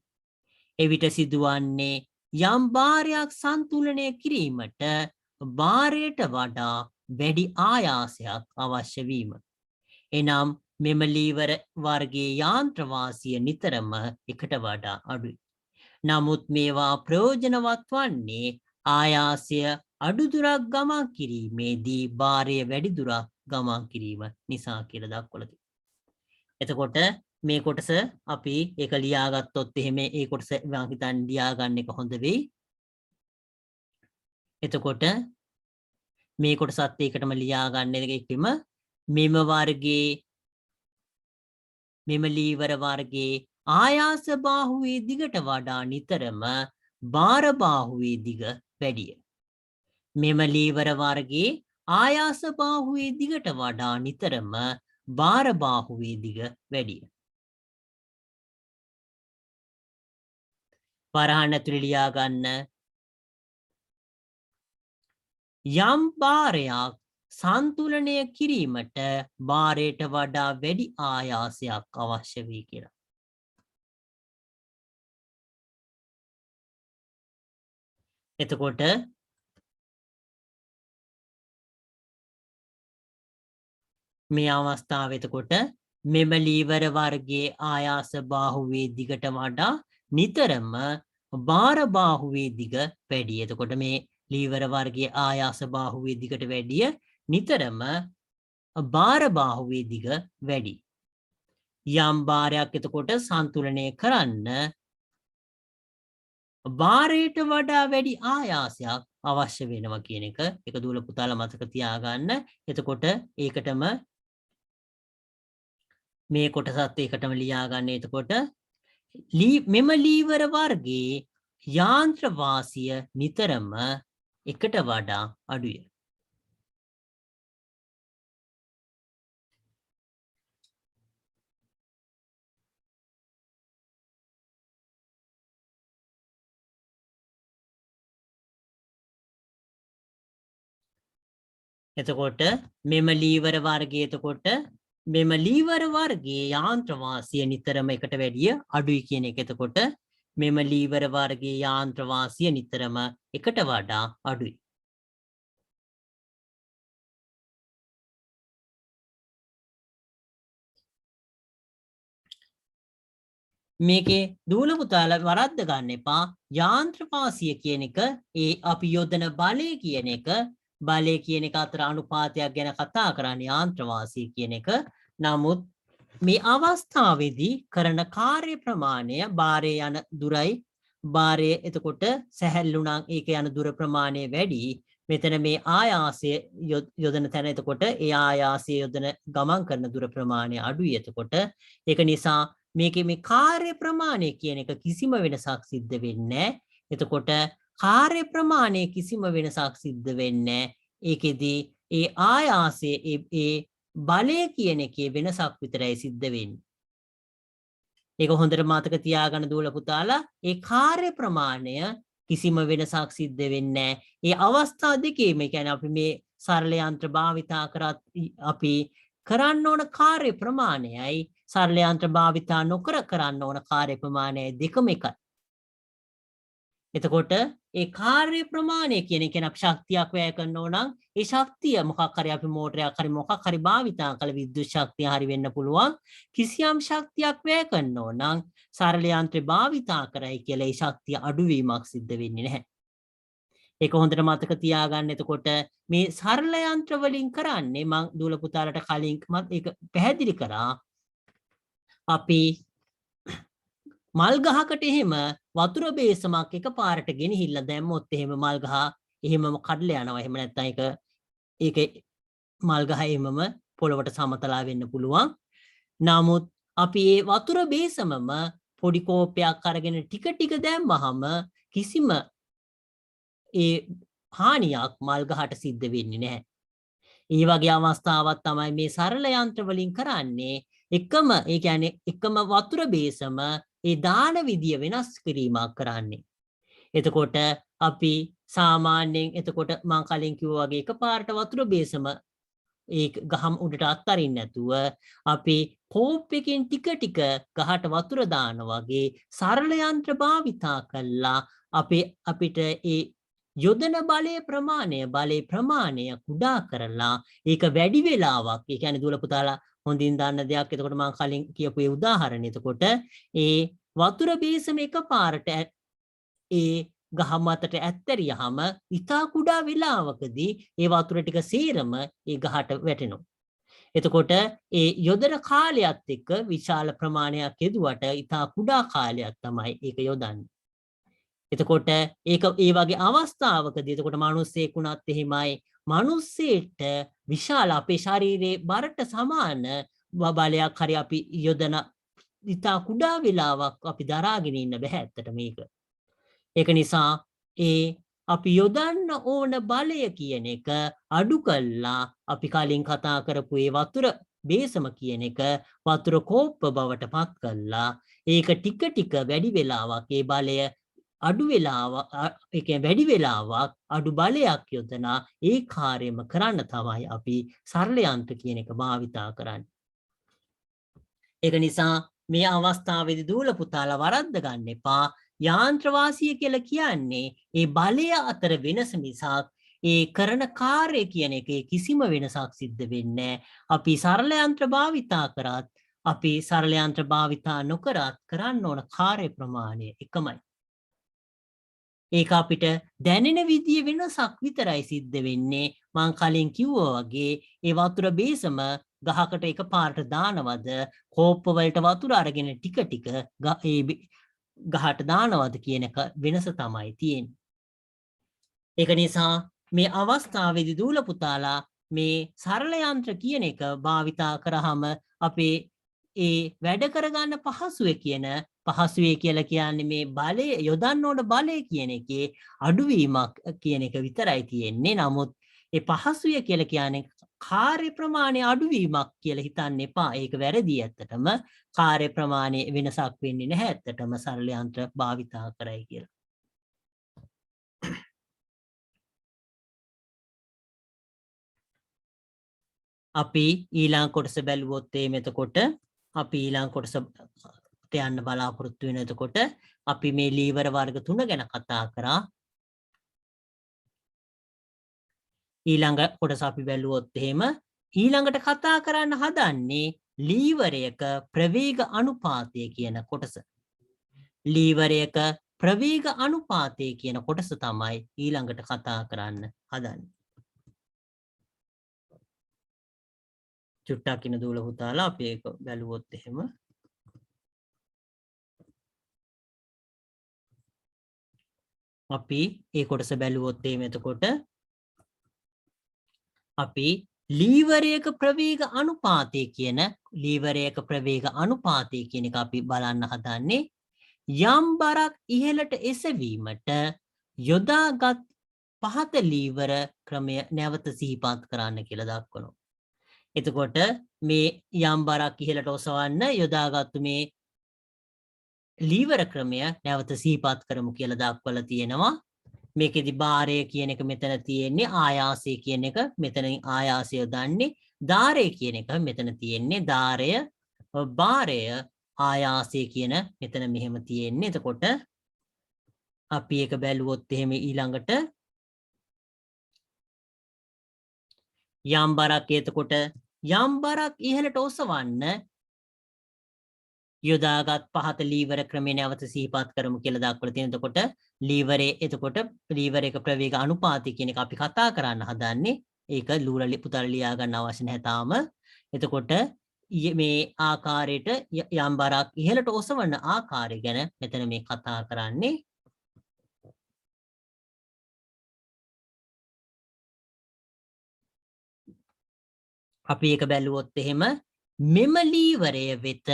එවිට සිදුවන්නේ යම් බාරයක් සන්තුලනය කිරීමට බාරයට වඩා වැඩි ආයාසයක් අවශ්‍ය වීම. එනම් මෙම ලීවර වර්ගයේ යාන්ත්‍ර වාසිය නිතරම එකට වඩා අඩුයි. නමුත් මේවා ප්‍රයෝජනවත් වන්නේ ආයාසය අඩු දුරක් ගමන් කිරීමේදී බාරය වැඩි දුරක් ගමන් කිරීම නිසා කියලා දක්වලා තියෙනවා. එතකොට මේ කොටස අපි ඒක ලියාගත්තොත් එහෙම ඒ කොටස මම හිතන්නේ ලියා ගන්න එක හොඳ වෙයි. එතකොට මේ කොටසත් ඒකටම ලියා ගන්න එකෙම මෙම වර්ගයේ මෙම ලීවර වර්ගයේ ආයාස බාහුවේ දිගට වඩා නිතරම බාර බාහුවේ දිග වැඩිය. මෙම ලීවර වර්ගයේ ආයාස බාහුවේ දිගට වඩා නිතරම බාර බාහුවේ දිග වැඩිය. වරහන් ඇතුලේ ලියා ගන්න යම් බාරයක් සන්තුලනය කිරීමට බාරයට වඩා වැඩි ආයාසයක් අවශ්‍ය වේ කියලා. එතකොට මේ අවස්ථාවේ එතකොට මෙම ලීවර වර්ගයේ ආයාස බාහුවේ දිගට වඩා නිතරම බාර බාහුවේ දිග වැඩි. එතකොට මේ ලීවර වර්ගයේ ආයාස බාහුවේ දිගට වැඩිය නිතරම බාර බාහුවේ දිග වැඩි. යම් බාරයක් එතකොට සන්තුලනය කරන්න බාරයට වඩා වැඩි ආයාසයක් අවශ්‍ය වෙනවා කියන එක දුවල පුතාලා මතක තියාගන්න. එතකොට ඒකටම මේ කොටසත් ඒකටම ලියා ගන්න. එතකොට මෙම ලීවර වර්ගයේ යාන්ත්‍ර වාසිය නිතරම එකට වඩා අඩුය. එතකොට මෙම ලීවර වර්ගයේ එතකොට මෙම ලීවර වර්ගයේ යාන්ත්‍ර වාසිය නිතරම එකට වැඩිය අඩුයි කියන එක. එතකොට මෙම ලීවර වර්ගයේ යාන්ත්‍ර වාසිය නිතරම එකට වඩා අඩුයි. මේකේ දූල පුතාලා වරද්ද ගන්න එපා. යාන්ත්‍ර වාසිය කියන එක ඒ අපි යොදන බලය කියන එක බලය කියන එක අතර අනුපාතයක් ගැන කතා කරන්නේ යාන්ත්‍ර වාසිය කියන එක. නමුත් මේ අවස්ථාවේදී කරන කාර්ය ප්‍රමාණය බාරේ යන දුරයි බාරය එතකොට සැහැල්ලු නම් ඒක යන දුර ප්‍රමාණය වැඩි. මෙතන මේ ආයාසය යොදන තැන එතකොට ඒ ආයාසය යොදන ගමන් කරන දුර ප්‍රමාණය අඩුයි. එතකොට ඒක නිසා මේකේ මේ කාර්ය ප්‍රමාණය කියන එක කිසිම වෙනසක් සිද්ධ වෙන්නේ නැහැ. එතකොට කාර්ය ප්‍රමාණය කිසිම වෙනසක් සිද්ධ වෙන්නේ නැහැ. ඒකෙදී ඒ ආයාසයේ ඒ බලය කියන එකේ වෙනසක් විතරයි සිද්ධ වෙන්නේ. ඒක හොඳට මතක තියාගන්න දූල පුතාලා. ඒ කාර්ය ප්‍රමාණය කිසිම වෙනසක් සිද්ධ වෙන්නේ නැහැ. ඒ අවස්ථා දෙකේම කියන්නේ අපි මේ සරල යන්ත්‍ර භාවිතා කරත් අපි කරන්න ඕන කාර්ය ප්‍රමාණයයි සරල යන්ත්‍ර භාවිතා නොකර කරන්න ඕන කාර්ය ප්‍රමාණයයි දෙකම එකයි. එතකොට ඒ කාර්ය ප්‍රමාණය කියන එක අපි ශක්තියක් වැය කරනවා නම් ඒ ශක්තිය මොකක් හරි අපි මෝටරයක් හරි මොකක් හරි භාවිතා කළ විද්‍යුත් ශක්තිය හරි වෙන්න පුළුවන් කිසියම් ශක්තියක් වැය කරනවා නම් සරල යන්ත්‍රය භාවිතා කරයි කියලා ඒ ශක්තිය අඩුවීමක් සිද්ධ වෙන්නේ නැහැ. ඒක හොඳට මතක තියාගන්න. එතකොට මේ සරල යන්ත්‍ර වලින් කරන්නේ මම දූල පුතාලට කලින් මම ඒක පැහැදිලි කරා. අපි මල් ගහකට එහෙම වතුර බේසමක් එකපාරට ගෙනහිල්ලා දැම්මොත් එහෙම මල් ගහ එහෙමම කඩලා යනවා. එහෙම නැත්නම් ඒක මල් ගහ එහෙමම පොළවට සමතලා වෙන්න පුළුවන්. නමුත් අපි මේ වතුර බේසමම පොඩි කෝපයක් අරගෙන ටික ටික දැම්මහම කිසිම ඒ හානියක් මල් ගහට සිද්ධ වෙන්නේ නැහැ. ඒ වගේ අවස්ථාවක් තමයි මේ සරල යන්ත්‍ර වලින් කරන්නේ. එකම ඒ කියන්නේ එකම වතුර බේසම ඒ දාන විදිය වෙනස් කිරීමක් කරන්නේ. එතකොට අපි සාමාන්‍යයෙන් එතකොට මම කලින් කිව්වා වගේ එකපාරට වතුර බේසම ඒ ගහම උඩට අත්තරින්න නැතුව අපි කෝප් එකෙන් ටික ටික ගහට වතුර දාන වගේ සරල යන්ත්‍ර භාවිතා කළා අපිට ඒ යොදන බලයේ ප්‍රමාණය කුඩා කරලා ඒක වැඩි වෙලාවක් ඒ කියන්නේ දුල පුතාලා හොඳින් දන්න දෙයක්. එතකොට මම කලින් කියපු ඒ උදාහරණය. එතකොට ඒ වතුර බේසම එකපාරට ඒ ගහ මතට ඇත්තරියහම ඉතා කුඩා වෙලාවකදී ඒ වතුර ටික සේරම ඒ ගහට වැටෙනවා. එතකොට ඒ යොදන කාලයත් එක්ක විශාල ප්‍රමාණයක් යෙදුවට ඉතා කුඩා කාලයක් තමයි ඒක යොදන්නේ. එතකොට ඒක ඒ වගේ අවස්ථාවකදී එතකොට මිනිස්සෙක් වුණත් එහෙමයි මිනිස්සෙට විශාල අපේ ශරීරයේ බරට සමාන බලයක් හරි අපි යොදන ඉතා කුඩා වෙලාවක් අපි දරාගෙන ඉන්න බෑ ඇත්තට මේක. ඒක නිසා ඒ අපි යොදන්න ඕන බලය කියන එක අඩු කළා අපි කලින් කතා කරපු ඒ වතුර බේසම කියන එක වතුර කෝප්ප බවට පත් කළා. ඒක ටික ටික වැඩි වෙලාවක් ඒ බලය අඩු වෙලාවක් ඒ කියන්නේ වැඩි වෙලාවක් අඩු බලයක් යොදනා ඒ කාර්යම කරන්න තමයි අපි සරල යන්ත්‍ර කියන එක භාවිතා කරන්නේ. ඒක නිසා මේ අවස්ථාවේදී දූල පුතාලා වරද්ද ගන්න එපා. යාන්ත්‍ර වාසිය කියලා කියන්නේ ඒ බලය අතර වෙනස නිසා ඒ කරන කාර්ය කියන එකේ කිසිම වෙනසක් සිද්ධ වෙන්නේ නැහැ. අපි සරල යන්ත්‍ර භාවිතා කරත් අපි සරල යන්ත්‍ර භාවිතා නොකරත් කරන්න ඕන කාර්ය ප්‍රමාණය එකමයි. ඒක අපිට දැනෙන විදිය වෙනසක් විතරයි සිද්ධ වෙන්නේ. මම කලින් කිව්වා වගේ ඒ වතුර බේසම ගහකට එකපාරට දානවද කෝප්ප වලට වතුර අරගෙන ටික ටික ගහට දානවද කියන එක වෙනස තමයි තියෙන්නේ. ඒක නිසා මේ අවස්ථාවේදී දූල පුතාලා මේ සරල යන්ත්‍ර කියන එක භාවිතා කරාම අපේ ඒ වැඩ කරගන්න පහසුවේ කියලා කියන්නේ මේ බලය යොදන්න ඕන බලය කියන එකේ අඩුවීමක් කියන එක විතරයි තියෙන්නේ. නමුත් ඒ පහසුවේ කියලා කියන්නේ කාර්ය ප්‍රමාණය අඩුවීමක් කියලා හිතන්න එපා. ඒක වැරදි ඇත්තටම. කාර්ය ප්‍රමාණය වෙනසක් වෙන්නේ නැහැ ඇත්තටම සරල යන්ත්‍ර භාවිතා කරයි කියලා. අපි ඊළඟ කොටස බැලුවොත් එතකොට අපි ඊළඟ කොටසට යන්න බලාපොරොත්තු වෙන එතකොට අපි මේ ලීවර වර්ග 3 ගැන කතා කරා. ඊළඟ කොටස අපි බැලුවොත් එහෙම ඊළඟට කතා කරන්න හදන්නේ ලීවරයක ප්‍රවේග අනුපාතය කියන කොටස. ලීවරයක ප්‍රවේග අනුපාතය කියන කොටස තමයි ඊළඟට කතා කරන්න හදන්නේ. චුට්ටක් ඉන්න දූල පුතාලා අපි ඒක බැලුවොත් එහෙම අපි ඒ කොටස බැලුවොත් එහෙම එතකොට අපි ලීවරයක ප්‍රවේග අනුපාතය කියන එක අපි බලන්න හදන්නේ යම් බරක් ඉහළට එසවීමට යොදාගත් පහත ලීවර ක්‍රමය නැවත සිහිපත් කරන්න කියලා දක්වනවා. එතකොට මේ යම් බරක් ඉහළට ඔසවන්න යොදාගත්තු මේ ලීවර ක්‍රමය නැවත සිහිපත් කරමු කියලා දක්වලා තියෙනවා. මේකෙදි භාරය කියන එක මෙතන තියෙන්නේ ආයාසය කියන එක මෙතනින් ආයාසය යොදන්නේ ධාරය කියන එක මෙතන තියෙන්නේ ධාරය භාරය ආයාසය කියන මෙතන මෙහෙම තියෙන්නේ. එතකොට අපි එක බැලුවොත් එහෙම ඊළඟට යම් බරක් එතකොට යම් බරක් ඉහළට ඔසවන්න යොදාගත් පහත ලීවර ක්‍රමය නැවත සිහිපත් කරමු කියලා දක්වලා තියෙනවා. එතකොට ලීවරේ එතකොට ලීවර එක ප්‍රවේග අනුපාතය කියන එක අපි කතා කරන්න හදන්නේ. ඒක ලූරලි පුතල ලියා ගන්න අවශ්‍ය නැහැ තාම. එතකොට මේ ආකාරයට යම් බරක් ඉහළට ඔසවන ආකාරය ගැන මෙතන මේ කතා කරන්නේ. අපි ඒක බැලුවොත් එහෙම මෙම ලීවරය වෙත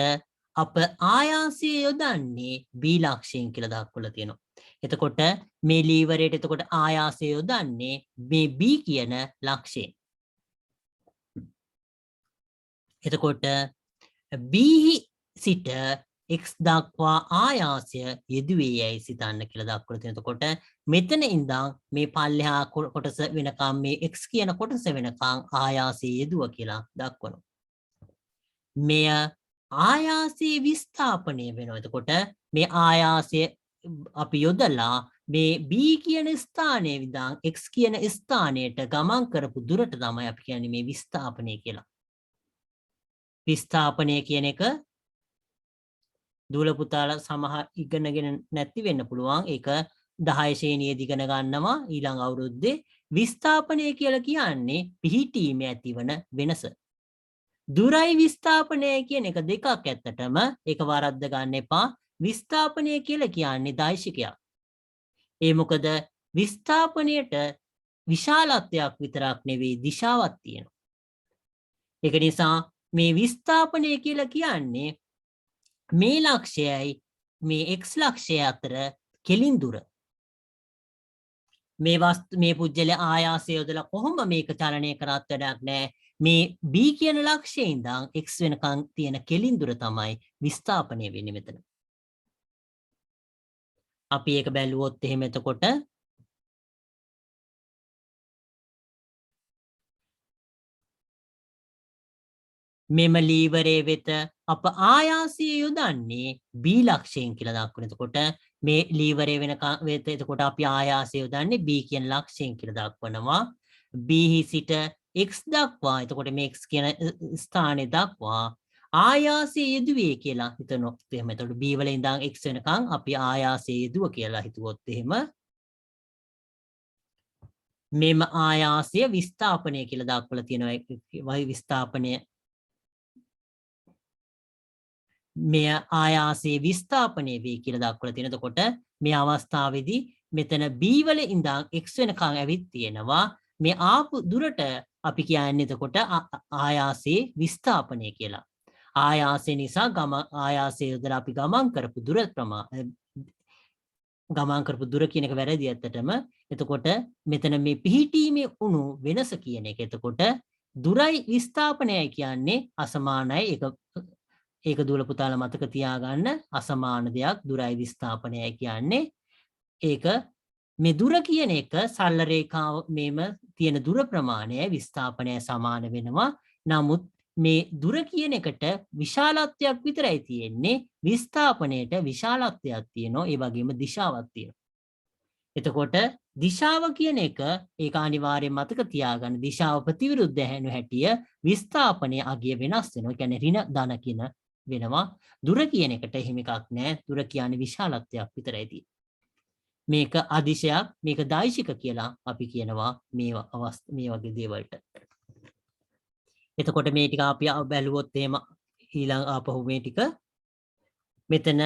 අප ආයාසය යොදන්නේ B ලක්ෂයෙන් කියලා දක්වලා තියෙනවා. එතකොට මේ ලීවරයට එතකොට ආයාසය යොදන්නේ මේ B කියන ලක්ෂයෙන්. එතකොට B සිට x දක්වා ආයාසය යෙදුවේ යයි සිතන්න කියලා දක්වලා තියෙනවා. එතකොට මෙතන ඉඳන් මේ පල්ලෙහා කොටස වෙනකම් මේ x කියන කොටස වෙනකම් ආයාසය යෙදුවා කියලා දක්වනවා. මෙය ආයාසයේ විස්ථාපනය වෙනවා. එතකොට මේ ආයාසය අපි යොදලා මේ B කියන ස්ථානයේ විඳන් x කියන ස්ථානයට ගමන් කරපු දුරට තමයි අපි කියන්නේ මේ විස්ථාපනය කියලා. විස්ථාපනය කියන එක දූල පුතාලා සමහර ඉගෙනගෙන නැති වෙන්න පුළුවන්. ඒක 10 ශ්‍රේණියේදී ඉගෙන ගන්නවා ඊළඟ අවුරුද්දේ. විස්ථාපනය කියලා කියන්නේ පිහිටීමේ ඇතිවන වෙනස. දුරයි විස්ථාපනය කියන එක දෙකක් ඇත්තටම. ඒක වරද්ද ගන්න එපා. විස්ථාපනය කියලා කියන්නේ දෛශිකයක්. ඒ මොකද විස්ථාපනයට විශාලත්වයක් විතරක් නෙවෙයි දිශාවක් තියෙනවා. ඒක නිසා මේ විස්ථාපනය කියලා කියන්නේ මේ ලක්ෂයයි මේ x ලක්ෂය අතර කෙලින් දුර. මේ පුජ්‍යල ආයාසය යොදලා කොහොම මේක චලනය කරත් වැඩක් නැහැ. මේ B කියන ලක්ෂයේ ඉඳන් x වෙනකන් තියෙන කෙලින් දුර තමයි විස්ථාපනය වෙන්නේ මෙතන. අපි ඒක බැලුවොත් එහෙම එතකොට මෙම ලීවරයේ වෙත අප ආයාසය යොදන්නේ B ලක්ෂයෙන් කියලා දක්වන. එතකොට මේ ලීවරය වෙනකන් වෙත එතකොට අපි ආයාසය යොදන්නේ B කියන ලක්ෂයෙන් කියලා දක්වනවා. B සිට x දක්වා එතකොට මේ x කියන ස්ථානයේ දක්වා ආයාසය යෙදුවේ කියලා හිතනොත් එහෙම. එතකොට B වල ඉඳන් x වෙනකන් අපි ආයාසය යෙදුව කියලා හිතුවොත් එහෙම මෙම ආයාසය විස්ථාපනය කියලා දක්වලා තියෙනවා. විස්ථාපනය මෙය ආයාසයේ විස්ථාපනය වේ කියලා දක්වලා තියෙනවා. එතකොට මේ අවස්ථාවේදී මෙතන B වල ඉඳන් x වෙනකන් ඇවිත් තියෙනවා. මේ ආපු දුරට අපි කියන්නේ එතකොට ආයාසයේ විස්ථාපනය කියලා. ආයාසය නිසා ආයාසය යොදලා අපි ගමන් කරපු දුර ගමන් කරපු දුර කියන එක වැරදි ඇත්තටම. එතකොට මෙතන මේ පිහිටීමේ උණු වෙනස කියන එක. එතකොට දුරයි විස්ථාපනයයි කියන්නේ අසමානයි. ඒක දූල පුතාලා මතක තියාගන්න. අසමාන දෙයක් දුරයි විස්ථාපනයයි කියන්නේ. ඒක මේ දුර කියන එක සරල රේඛාව මේම තියෙන දුර ප්‍රමාණයයි විස්ථාපනය සමාන වෙනවා. නමුත් මේ දුර කියන එකට විශාලත්වයක් විතරයි තියෙන්නේ. විස්ථාපනයට විශාලත්වයක් තියෙනවා. ඒ වගේම දිශාවක් තියෙනවා. එතකොට දිශාව කියන එක ඒක අනිවාර්යෙන් මතක තියාගන්න. දිශාව ප්‍රතිවිරුද්ධ හැනු හැටිය විස්ථාපනයේ අගය වෙනස් වෙනවා. කියන්නේ ඍණ ධන කියන වෙනවා. දුර කියන එකට එහෙම එකක් නැහැ. දුර කියන්නේ විශාලත්වයක් විතරයි තියෙන්නේ. මේක අදිශයක්, මේක දෛශික කියලා අපි කියනවා මේ වගේ දේවල්ට. එතකොට මේ ටික අපි බැලුවොත් එහෙම ඊළඟ ආපහු මේ ටික මෙතන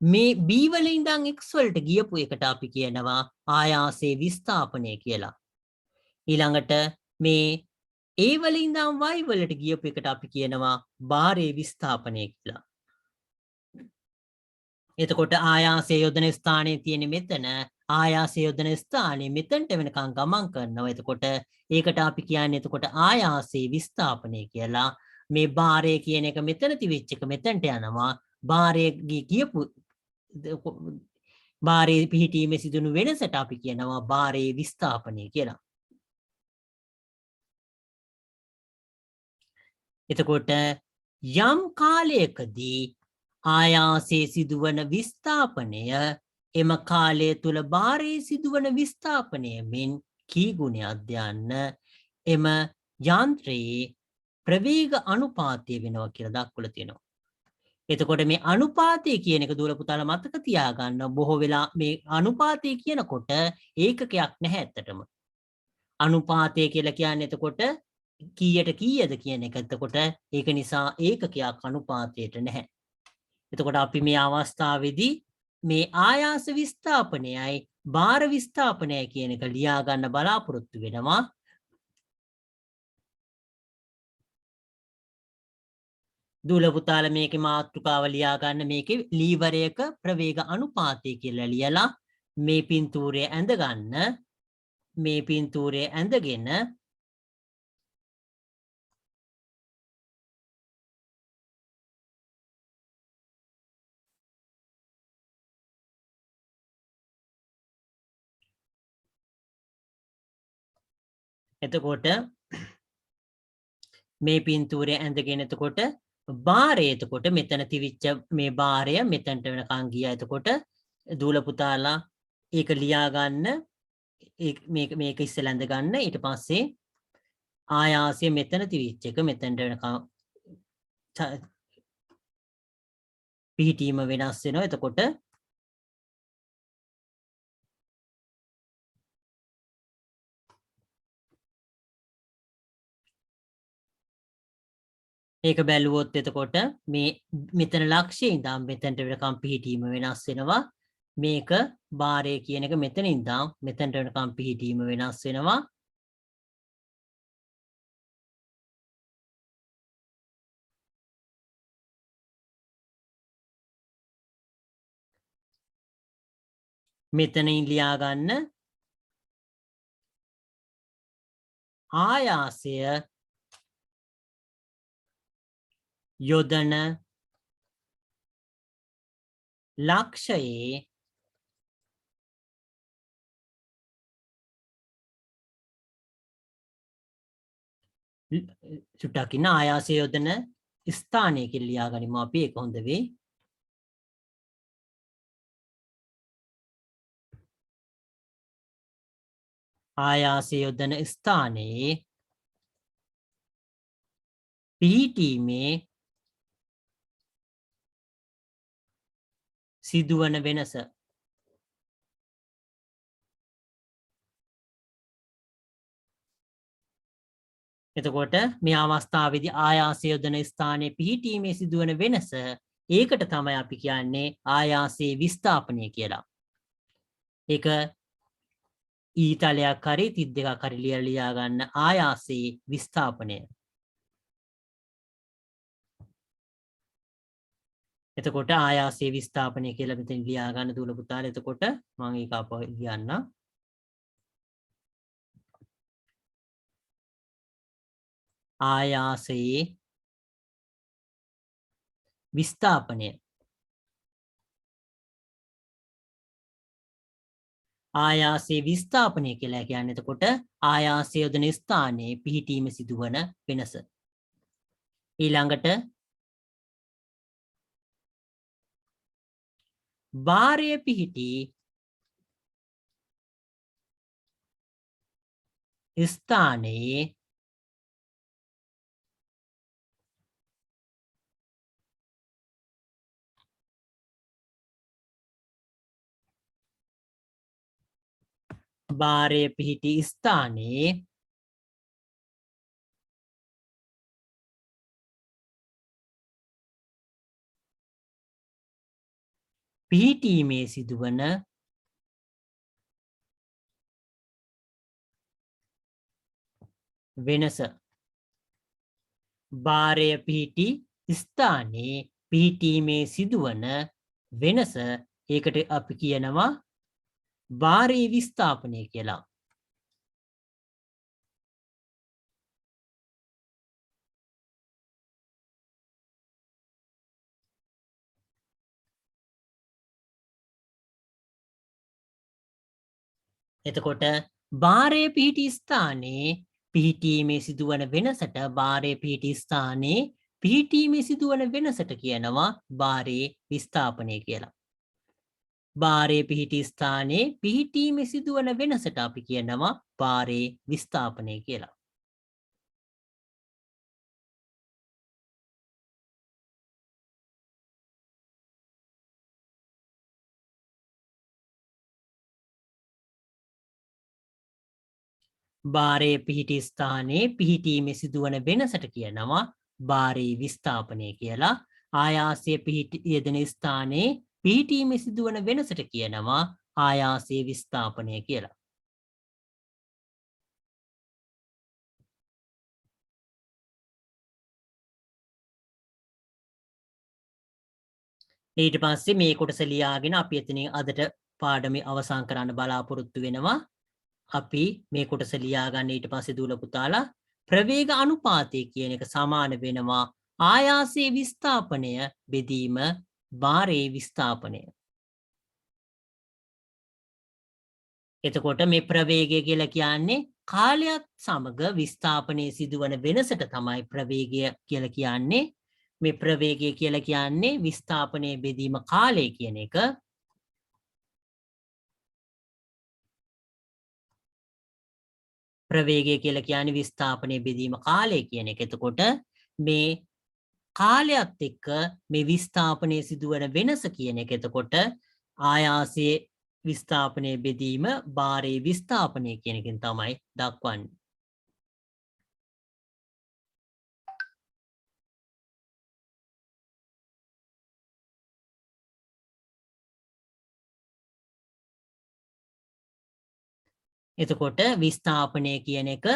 මේ B වල ඉඳන් x වලට ගියපු එකට අපි කියනවා ආයාසයේ විස්ථාපනය කියලා. ඊළඟට මේ A වල ඉඳන් y වලට ගියපු එකට අපි කියනවා භාරයේ විස්ථාපනය කියලා. එතකොට ආයාසය යොදන ස්ථානයේ තියෙන මෙතන ආයාසය යොදන ස්ථානයේ මෙතනට වෙනකන් ගමන් කරනවා. එතකොට ඒකට අපි කියන්නේ එතකොට ආයාසයේ විස්ථාපනය කියලා. මේ භාරය කියන එක මෙතන තිබිච්ච එක මෙතනට යනවා. භාරයේ ගියපු භාරයේ පිහිටීමේ සිදුණු වෙනසට අපි කියනවා භාරයේ විස්ථාපනය කියලා. එතකොට යම් කාලයකදී ආයාසයේ සිදුවන විස්ථාපනය එම කාලය තුළ භාරයේ සිදුවන විස්ථාපනය මෙන් කී ගුණයක්ද යන්න එම යන්ත්‍රයේ ප්‍රවේග අනුපාතය වෙනවා කියලා දක්වලා තියෙනවා. එතකොට මේ අනුපාතය කියන එක දුවලා පුතාලා මතක තියාගන්න බොහෝ වෙලා මේ අනුපාතය කියනකොට ඒකකයක් නැහැ ඇත්තටම. අනුපාතය කියලා කියන්නේ එතකොට කීයට කීයද කියන එක. එතකොට ඒක නිසා ඒකකයක් අනුපාතයට නැහැ. එතකොට අපි මේ අවස්ථාවේදී මේ ආයාස විස්ථාපනයයි භාර විස්ථාපනයයි කියන එක ලියා ගන්න බලාපොරොත්තු වෙනවා. දුල පුතාලා මේකේ මාතෘකාව ලියා ගන්න. මේකේ ලීවරයක ප්‍රවේග අනුපාතය කියලා ලියලා මේ පින්තූරය ඇඳ ගන්න. මේ පින්තූරය ඇඳගෙන එතකොට මේ පින්තූරය ඇඳගෙන එතකොට භාරය එතකොට මෙතන තිවිච්ච මේ භාරය මෙතනට වෙනකන් ගියා. එතකොට දූල පුතාලා ඒක ලියා ගන්න. මේක ඉස්සෙල්ලා ඇඳ ගන්න. ඊට පස්සේ ආයාසය මෙතන තිවිච්ච එක මෙතනට වෙනකන් පිහිටීම වෙනස් වෙනවා. එතකොට ඒක බැලුවොත් එතකොට මේ මෙතන ලක්ෂයේ ඉඳන් මෙතනට වෙනකම් පිහිටීම වෙනස් වෙනවා. මේක භාරය කියන එක මෙතන ඉඳන් මෙතනට වෙනකම් පිහිටීම වෙනස් වෙනවා. මෙතනින් ලියා ගන්න ආයාසය යොදන ලක්ෂයේ චුට්ටක් ඉන්න ආයාසය යොදන ස්ථානය කියලා ලියා ගනිමු අපි. ඒක හොඳ වෙයි. ආයාසය යොදන ස්ථානයේ පිහිටීමේ සිදුවන වෙනස. එතකොට මේ අවස්ථාවේදී ආයාසය යොදන ස්ථානයේ පිහිටීමේ සිදුවන වෙනස ඒකට තමයි අපි කියන්නේ ආයාසයේ විස්ථාපනය කියලා. ඒක ඊතලයක් හරි 32ක් හරි ලියා ගන්න ආයාසයේ විස්ථාපනය. එතකොට ආයාසයේ විස්ථාපනය කියලා මෙතන ලියා ගන්න දුල පුතාලා. එතකොට මම ඒක අප ලියන්න. ආයාසයේ විස්ථාපනය. ආයාසයේ විස්ථාපනය කියලා කියන්නේ එතකොට ආයාසය යොදන ස්ථානයේ පිහිටීම සිදුවන වෙනස. ඊළඟට භාරය පිහිටි ස්ථානයේ භාරය පිහිටි ස්ථානයේ පිහිටීමේ සිදුවන වෙනස. භාරය පිහිටි ස්ථානයේ පිහිටීමේ සිදුවන වෙනස ඒකට අපි කියනවා භාරයේ විස්ථාපනය කියලා. එතකොට භාරය පිහිටි ස්ථානයේ පිහිටීමේ සිදුවන වෙනසට භාරය පිහිටි ස්ථානයේ පිහිටීමේ සිදුවන වෙනසට කියනවා භාරයේ විස්ථාපනය කියලා. භාරයේ පිහිටි ස්ථානයේ පිහිටීමේ සිදුවන වෙනසට අපි කියනවා භාරයේ විස්ථාපනය කියලා. භාරයේ පිහිටි ස්ථානයේ පිහිටීමේ සිදුවන වෙනසට කියනවා භාරයේ විස්ථාපනය කියලා. ආයාසයේ පිහිටි යෙදෙන ස්ථානයේ පිහිටීමේ සිදුවන වෙනසට කියනවා ආයාසයේ විස්ථාපනය කියලා. ඊට පස්සේ මේ කොටස ලියාගෙන අපි එතනින් අදට පාඩමේ අවසන් කරන්න බලාපොරොත්තු වෙනවා. අපි මේ කොටස ලියා ගන්න ඊට පස්සේ දූල පුතාලා ප්‍රවේග අනුපාතය කියන එක සමාන වෙනවා ආයාසයේ විස්ථාපනය බෙදීම භාරයේ විස්ථාපනය. එතකොට මේ ප්‍රවේගය කියලා කියන්නේ කාලයත් සමග විස්ථාපනයේ සිදුවන වෙනසට තමයි ප්‍රවේගය කියලා කියන්නේ. මේ ප්‍රවේගය කියලා කියන්නේ විස්ථාපනයේ බෙදීම කාලය කියන එක. ප්‍රවේගය කියලා කියන්නේ විස්ථාපනයේ බෙදීම කාලය කියන එක. එතකොට මේ කාලයත් එක්ක මේ විස්ථාපනයේ සිදුවන වෙනස කියන එක. එතකොට ආයාසයේ විස්ථාපනයේ බෙදීම භාරයේ විස්ථාපනය කියන එකෙන් තමයි දක්වන්නේ. එතකොට විස්ථාපනය කියන එක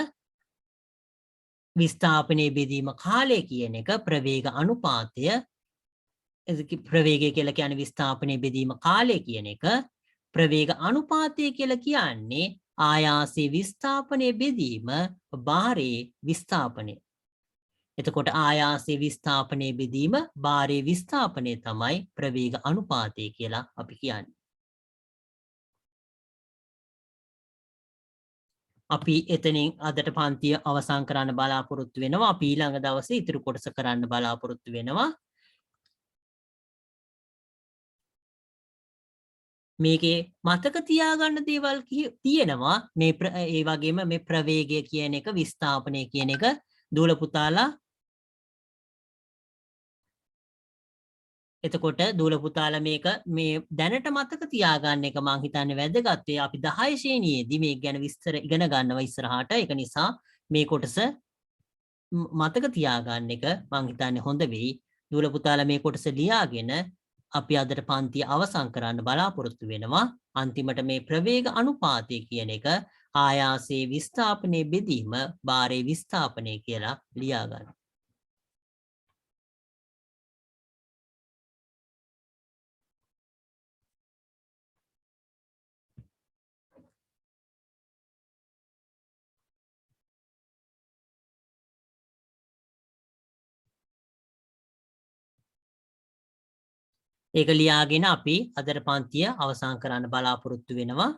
විස්ථාපනයේ බෙදීම කාලය කියන එක ප්‍රවේග අනුපාතය. ප්‍රවේගය කියලා කියන්නේ විස්ථාපනයේ බෙදීම කාලය කියන එක. ප්‍රවේග අනුපාතය කියලා කියන්නේ ආයාසයේ විස්ථාපනයේ බෙදීම භාරයේ විස්ථාපනය. එතකොට ආයාසයේ විස්ථාපනයේ බෙදීම භාරයේ විස්ථාපනය තමයි ප්‍රවේග අනුපාතය කියලා අපි කියන්නේ. අපි එතනින් අදට පන්තිය අවසන් කරන්න බලාපොරොත්තු වෙනවා. අපි ඊළඟ දවසේ ඉතුරු කොටස කරන්න බලාපොරොත්තු වෙනවා. මේකේ මතක තියාගන්න දේවල් තියෙනවා. මේ ඒ වගේම මේ ප්‍රවේගය කියන එක විස්ථාපනය කියන එක දූල පුතාලා එතකොට දූල පුතාලා මේක මේ දැනට මතක තියාගන්න එක මං හිතන්නේ වැදගත්. අපි 10 ශ්‍රේණියේදී මේක ගැන විස්තර ඉගෙන ගන්නවා ඉස්සරහට. ඒක නිසා මේ කොටස මතක තියාගන්න එක මං හිතන්නේ හොඳ වෙයි. දූල පුතාලා මේ කොටස ලියාගෙන අපි අදට පන්තිය අවසන් කරන්න බලාපොරොත්තු වෙනවා. අන්තිමට මේ ප්‍රවේග අනුපාතය කියන එක ආයාසයේ විස්ථාපනයේ බෙදීම භාරයේ විස්ථාපනය කියලා ලියා ගන්න. ඒක ලියාගෙන අපි අදට පන්තිය අවසන් කරන්න බලාපොරොත්තු වෙනවා.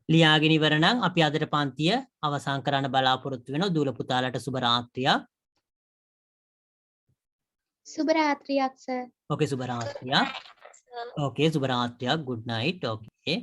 ලියාගෙන ඉවර නම් අපි අදට පන්තිය අවසන් කරන්න බලාපොරොත්තු වෙනවා. දූල පුතාලට සුබ රාත්‍රියක්. සුබ රාත්‍රියක් සර්. ඕකේ සුබ රාත්‍රියක්. ඕකේ සුබ රාත්‍රියක්. good night. okay